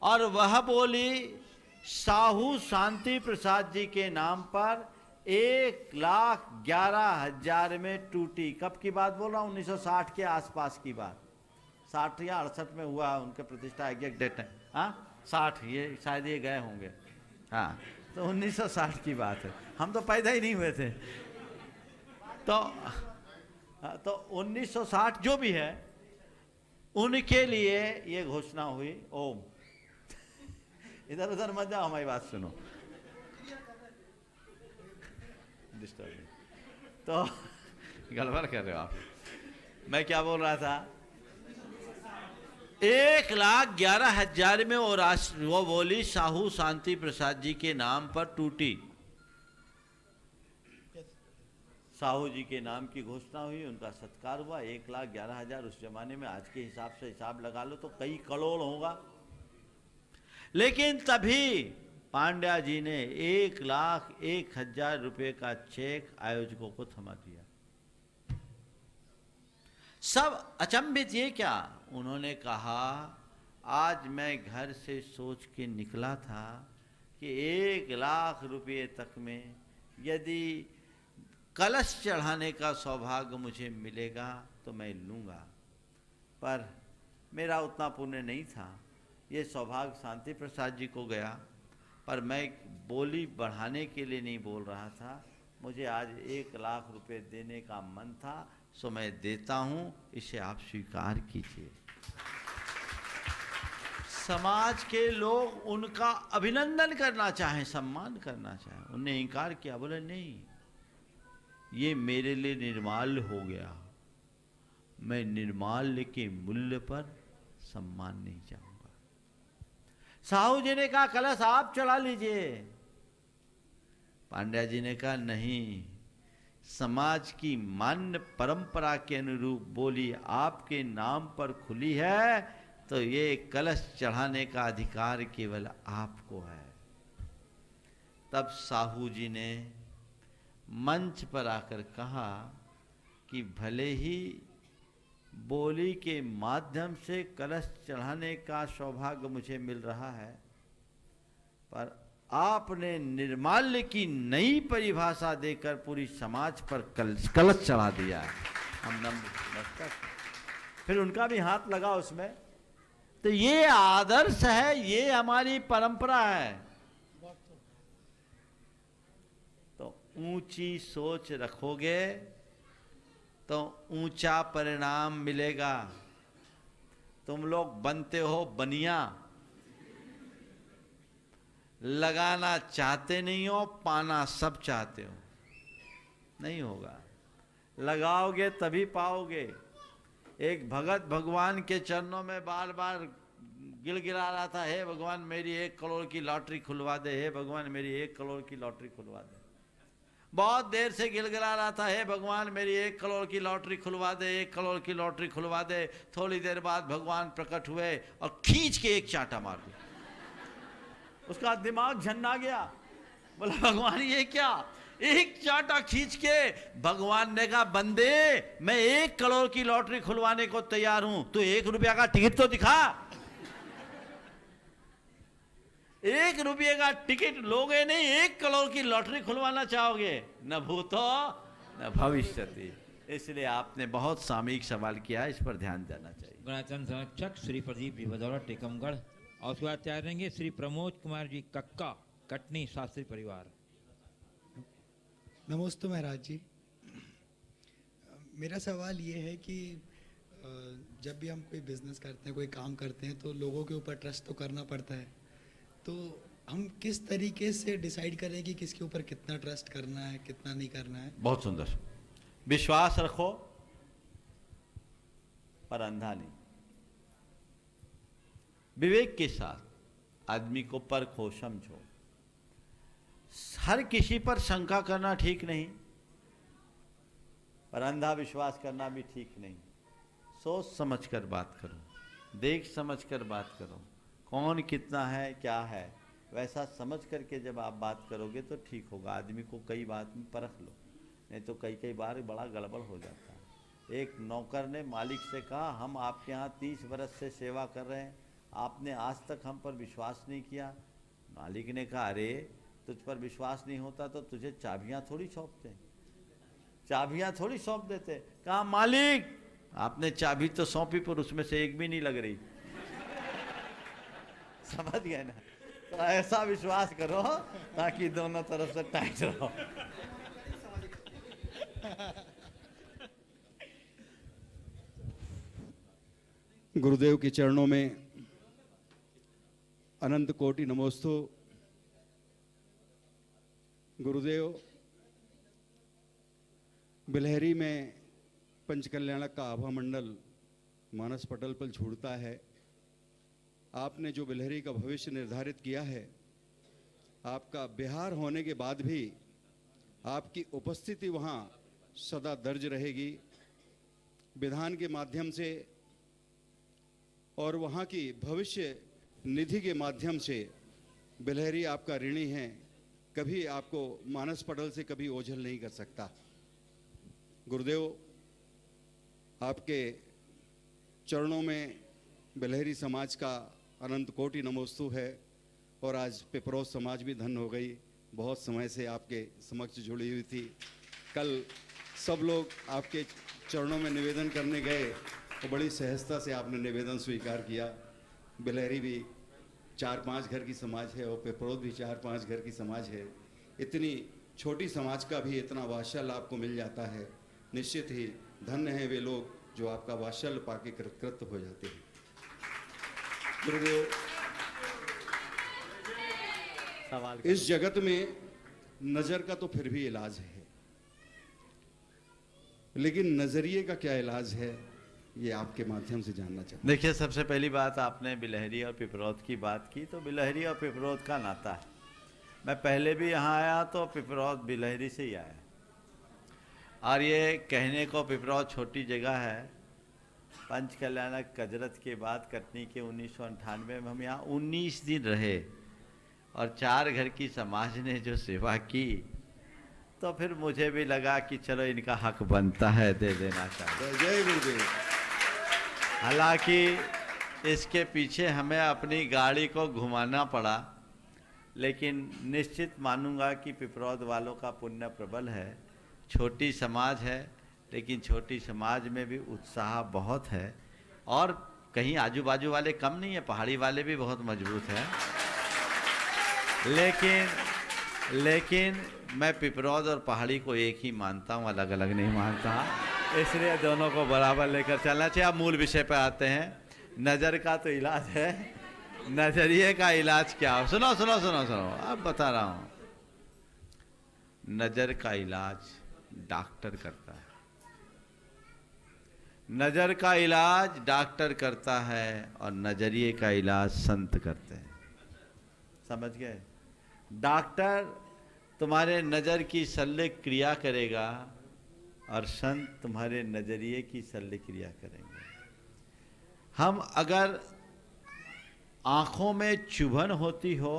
और वह बोली साहू शांति प्रसाद जी के नाम पर 1,11,000 में टूटी। कब की बात बोल रहा हूँ? 1960 के आसपास की बात। 60 या 68 में हुआ उनके प्रतिष्ठा, एग्जैक्ट डेट है। हाँ 60, ये शायद ये गए होंगे। हाँ तो 1960 की बात है, हम तो पैदा ही नहीं हुए थे। तो 1960 जो भी है, उनके लिए ये घोषणा हुई। ओम इधर उधर मत जाओ, हमारी बात सुनो, डिस्टर्ब। तो गड़बड़ कर रहे हो आप। मैं क्या बोल रहा था? 1,11,000 में वो बोली साहू शांति प्रसाद जी के नाम पर टूटी। साहू जी के नाम की घोषणा हुई, उनका सत्कार हुआ। 1,11,000 उस जमाने में, आज के हिसाब से हिसाब लगा लो तो कई करोड़ होगा। लेकिन तभी पांड्या जी ने 1,01,000 रुपए का चेक आयोजकों को थमा दिया। सब अचंभित, ये क्या? उन्होंने कहा आज मैं घर से सोच के निकला था कि 1,00,000 रुपये तक में यदि कलश चढ़ाने का सौभाग्य मुझे मिलेगा तो मैं लूँगा, पर मेरा उतना पुण्य नहीं था। ये सौभाग्य शांति प्रसाद जी को गया, पर मैं बोली बढ़ाने के लिए नहीं बोल रहा था। मुझे आज 1,00,000 रुपये देने का मन था, सो मैं देता हूं, इसे आप स्वीकार कीजिए। समाज के लोग उनका अभिनंदन करना चाहें, सम्मान करना चाहें, उन्हें इनकार किया, बोले नहीं, ये मेरे लिए निर्माल्य हो गया, मैं निर्माल्य के मूल्य पर सम्मान नहीं चाहूंगा। साहू जी ने कहा कलश आप चढ़ा लीजिए। पांड्या जी ने कहा नहीं, समाज की मान्य परंपरा के अनुरूप बोली आपके नाम पर खुली है, तो ये कलश चढ़ाने का अधिकार केवल आपको है। तब साहू जी ने मंच पर आकर कहा कि भले ही बोली के माध्यम से कलश चढ़ाने का सौभाग्य मुझे मिल रहा है, पर आपने निर्माल्य की नई परिभाषा देकर पूरी समाज पर कलश चढ़ा दिया है। हम नमस्कार। फिर उनका भी हाथ लगा उसमें। तो ये आदर्श है, ये हमारी परंपरा है। तो ऊंची सोच रखोगे तो ऊंचा परिणाम मिलेगा। तुम लोग बनते हो बनिया, लगाना चाहते नहीं हो, पाना सब चाहते हो, नहीं होगा। लगाओगे तभी पाओगे। एक भगत भगवान के चरणों में बार बार गिड़गिड़ा रहा था, हे भगवान मेरी 1 करोड़ की लॉटरी खुलवा दे, हे भगवान मेरी 1 करोड़ की लॉटरी खुलवा दे। बहुत देर से गिड़गिड़ा रहा था, हे भगवान मेरी 1 करोड़ की लॉटरी खुलवा दे, 1 करोड़ की लॉटरी खुलवा दे। थोड़ी देर बाद भगवान प्रकट हुए और खींच के एक चांटा मार दिया। उसका दिमाग झन्ना गया, बोला भगवान ये क्या? एक चांटा खींच के भगवान ने कहा बंदे मैं 1 करोड़ की लॉटरी खुलवाने को तैयार हूं, तू 1 रुपया का टिकट तो दिखा। 1 रुपये का टिकट लोगे नहीं, 1 करोड़ की लॉटरी खुलवाना चाहोगे, न भूतो न भविष्यति। इसलिए आपने बहुत सामयिक सवाल किया है, इस पर ध्यान देना चाहिए। गणाचंद संरक्षक श्री प्रदीप जी बदौलत टेकमगढ़, और उसके बाद तैयार रहेंगे श्री प्रमोद कुमार जी कक्का, कटनी शास्त्री परिवार। नमस्ते महाराज जी। मेरा सवाल ये है कि जब भी हम कोई बिजनेस करते हैं, कोई काम करते हैं, तो लोगों के ऊपर ट्रस्ट तो करना पड़ता है। तो हम किस तरीके से डिसाइड करें कि किसके ऊपर कितना ट्रस्ट करना है, कितना नहीं करना है? बहुत सुंदर। विश्वास रखो पर अंधा नहीं। विवेक के साथ आदमी को परखो, समझो। हर किसी पर शंका करना ठीक नहीं, पर अंधा विश्वास करना भी ठीक नहीं। सोच समझ कर बात करो, देख समझ कर बात करो, कौन कितना है क्या है, वैसा समझ करके जब आप बात करोगे तो ठीक होगा। आदमी को कई बात में परख लो, नहीं तो कई बार बड़ा गड़बड़ हो जाता है। एक नौकर ने मालिक से कहा हम आपके यहाँ 30 बरस से सेवा कर रहे हैं, आपने आज तक हम पर विश्वास नहीं किया। मालिक ने कहा अरे तुझ पर विश्वास नहीं होता तो तुझे चाबियां थोड़ी सौंपते, चाबियां थोड़ी सौंप देते। कहा मालिक आपने चाबी तो सौंपी पर उसमें से एक भी नहीं लग रही। समझ गए ना? तो ऐसा विश्वास करो ताकि दोनों तरफ से टाइट रहो। गुरुदेव के चरणों में अनंत कोटि नमोस्तु। गुरुदेव, बिलहरी में पंचकल्याणक का आभा मंडल मानस पटल पर छूटता है। आपने जो बिलहरी का भविष्य निर्धारित किया है, आपका बिहार होने के बाद भी आपकी उपस्थिति वहाँ सदा दर्ज रहेगी। विधान के माध्यम से और वहाँ की भविष्य निधि के माध्यम से बिलहरी आपका ऋणी है, कभी आपको मानस पटल से कभी ओझल नहीं कर सकता। गुरुदेव, आपके चरणों में बिलहरी समाज का अनंत कोटि नमोस्तु है, और आज पिपरोस समाज भी धन्य हो गई। बहुत समय से आपके समक्ष जुड़ी हुई थी। कल सब लोग आपके चरणों में निवेदन करने गए तो बड़ी सहजता से आपने निवेदन स्वीकार किया। बिलहरी भी 4-5 घर की समाज है और पिपरोस भी 4-5 घर की समाज है। इतनी छोटी समाज का भी इतना वात्सल्य आपको मिल जाता है, निश्चित ही धन्य हैं वे लोग जो आपका वात्सल्य पाके कृतकृत हो जाते हैं। गुरुदेव, इस जगत में नजर का तो फिर भी इलाज है, लेकिन नजरिए का क्या इलाज है, ये आपके माध्यम से जानना चाहता हूं। देखिए, सबसे पहली बात आपने बिलहरी और पिपरौत की बात की, तो बिलहरी और पिपरौत का नाता है। मैं पहले भी यहाँ आया तो पिपरौत बिलहरी से ही आया, और ये कहने को पिपरौत छोटी जगह है, पंच कल्याणक कजरत के बाद कटनी के 1998 में हम यहाँ 19 दिन रहे और 4 घर की समाज ने जो सेवा की, तो फिर मुझे भी लगा कि चलो इनका हक बनता है, दे देना चाहिए। जय गुरुदेव। हालांकि इसके पीछे हमें अपनी गाड़ी को घुमाना पड़ा, लेकिन निश्चित मानूंगा कि पिपरौत वालों का पुण्य प्रबल है। छोटी समाज है, लेकिन छोटी समाज में भी उत्साह बहुत है, और कहीं आजू बाजू वाले कम नहीं है, पहाड़ी वाले भी बहुत मजबूत हैं। लेकिन मैं पिपरौत और पहाड़ी को एक ही मानता हूँ, अलग अलग नहीं मानता, इसलिए दोनों को बराबर लेकर चलना चाहिए। अब मूल विषय पर आते हैं। नज़र का तो इलाज है, नजरिए का इलाज क्या हो? सुनो सुनो सुनो सुनो, अब बता रहा हूँ। नज़र का इलाज डॉक्टर करता है, नज़र का इलाज डॉक्टर करता है, और नजरिए का इलाज संत करते हैं। समझ गए? डॉक्टर तुम्हारे नज़र की शल्य क्रिया करेगा, और संत तुम्हारे नजरिए की शल्य क्रिया करेंगे। हम अगर आँखों में चुभन होती हो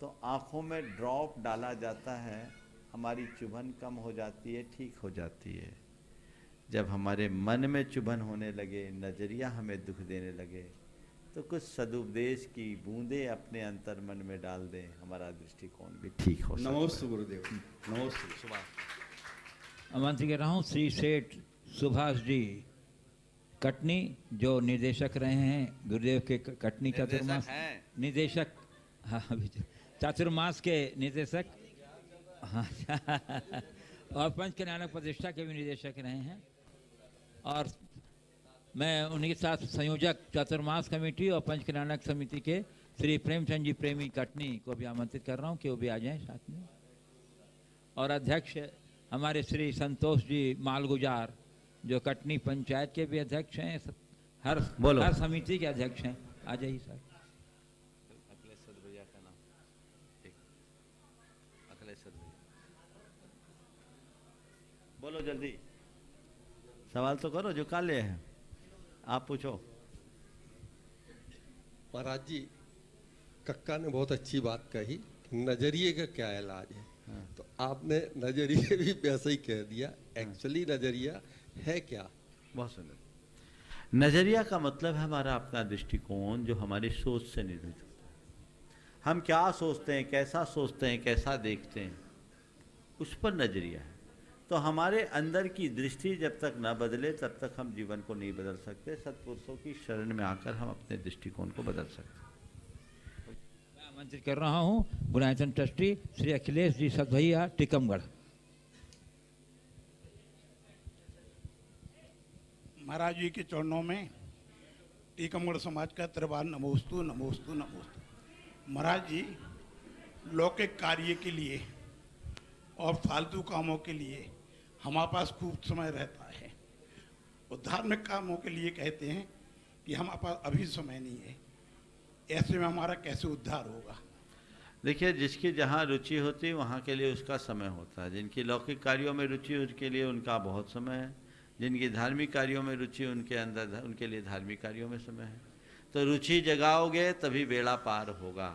तो आँखों में ड्रॉप डाला जाता है, हमारी चुभन कम हो जाती है, ठीक हो जाती है। जब हमारे मन में चुभन होने लगे, नजरिया हमें दुख देने लगे, तो कुछ सदुपदेश की बूंदें अपने अंतर मन में डाल दें, हमारा दृष्टिकोण भी ठीक हो सकता है। नमस्ते गुरुदेव। नमस्ते। सुभाष। आमंत्रित कर रहा हूँ श्री सेठ सुभाष जी कटनी, जो निर्देशक रहे हैं गुरुदेव के कटनी चातुर्मास निदेशक, हाँ चातुर्मास के निर्देशक, हाँ और पंच कल्याणक प्रतिष्ठा के भी निदेशक रहे हैं, और मैं उन्हीं के साथ संयोजक चातुर्मास कमेटी और पंच कल्याणक समिति के श्री प्रेमचंद जी प्रेमी कटनी को भी आमंत्रित कर रहा हूँ कि वो भी आ जाएं साथ में, और अध्यक्ष हमारे श्री संतोष जी मालगुजार, जो कटनी पंचायत के भी अध्यक्ष हैं, हर समिति के अध्यक्ष हैं। आ जाइए सर। अखिलेश भैया का नाम, ठीक, अखिलेश भैया, बोलो जल्दी, सवाल तो करो, जो काले हैं आप पूछो। महाराज जी, कक्का ने बहुत अच्छी बात कही, नजरिए का क्या इलाज है। तो आपने नजरिए भी वैसे ही कह दिया। एक्चुअली नजरिया है क्या? बहुत सुंदर। नजरिया का मतलब है हमारा अपना दृष्टिकोण, जो हमारी सोच से निर्मित होता है। हम क्या सोचते हैं, कैसा सोचते हैं, कैसा देखते हैं, उस पर नजरिया है। तो हमारे अंदर की दृष्टि जब तक न बदले तब तक हम जीवन को नहीं बदल सकते। सत्पुरुषों की शरण में आकर हम अपने दृष्टिकोण को बदल सकते हैं। मैं आमंत्रित कर रहा हूँ गुणायतन ट्रस्टी श्री अखिलेश जी सदभैया टीकमगढ़। महाराज जी के चरणों में टीकमगढ़ समाज का त्रिवार नमोस्तु नमोस्तु नमोस्तु। महाराज जी, लौकिक कार्य के लिए और फालतू कामों के लिए हमारे पास खूब समय रहता है, और धार्मिक कामों के लिए कहते हैं कि हमारे पास अभी समय नहीं है। ऐसे में हमारा कैसे उद्धार होगा? देखिए, जिसकी जहाँ रुचि होती है वहाँ के लिए उसका समय होता है। जिनकी लौकिक कार्यों में रुचि है उसके लिए उनका बहुत समय है, जिनकी धार्मिक कार्यों में रुचि उनके अंदर उनके लिए धार्मिक कार्यों में समय है। तो रुचि जगाओगे तभी बेड़ा पार होगा,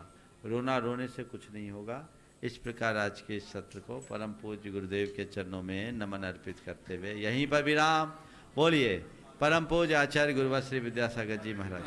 रोना रोने से कुछ नहीं होगा। इस प्रकार आज के इस सत्र को परम पूज्य गुरुदेव के चरणों में नमन अर्पित करते हुए यहीं पर विराम। बोलिए परम पूज्य आचार्य गुरुवर श्री विद्यासागर जी महाराज।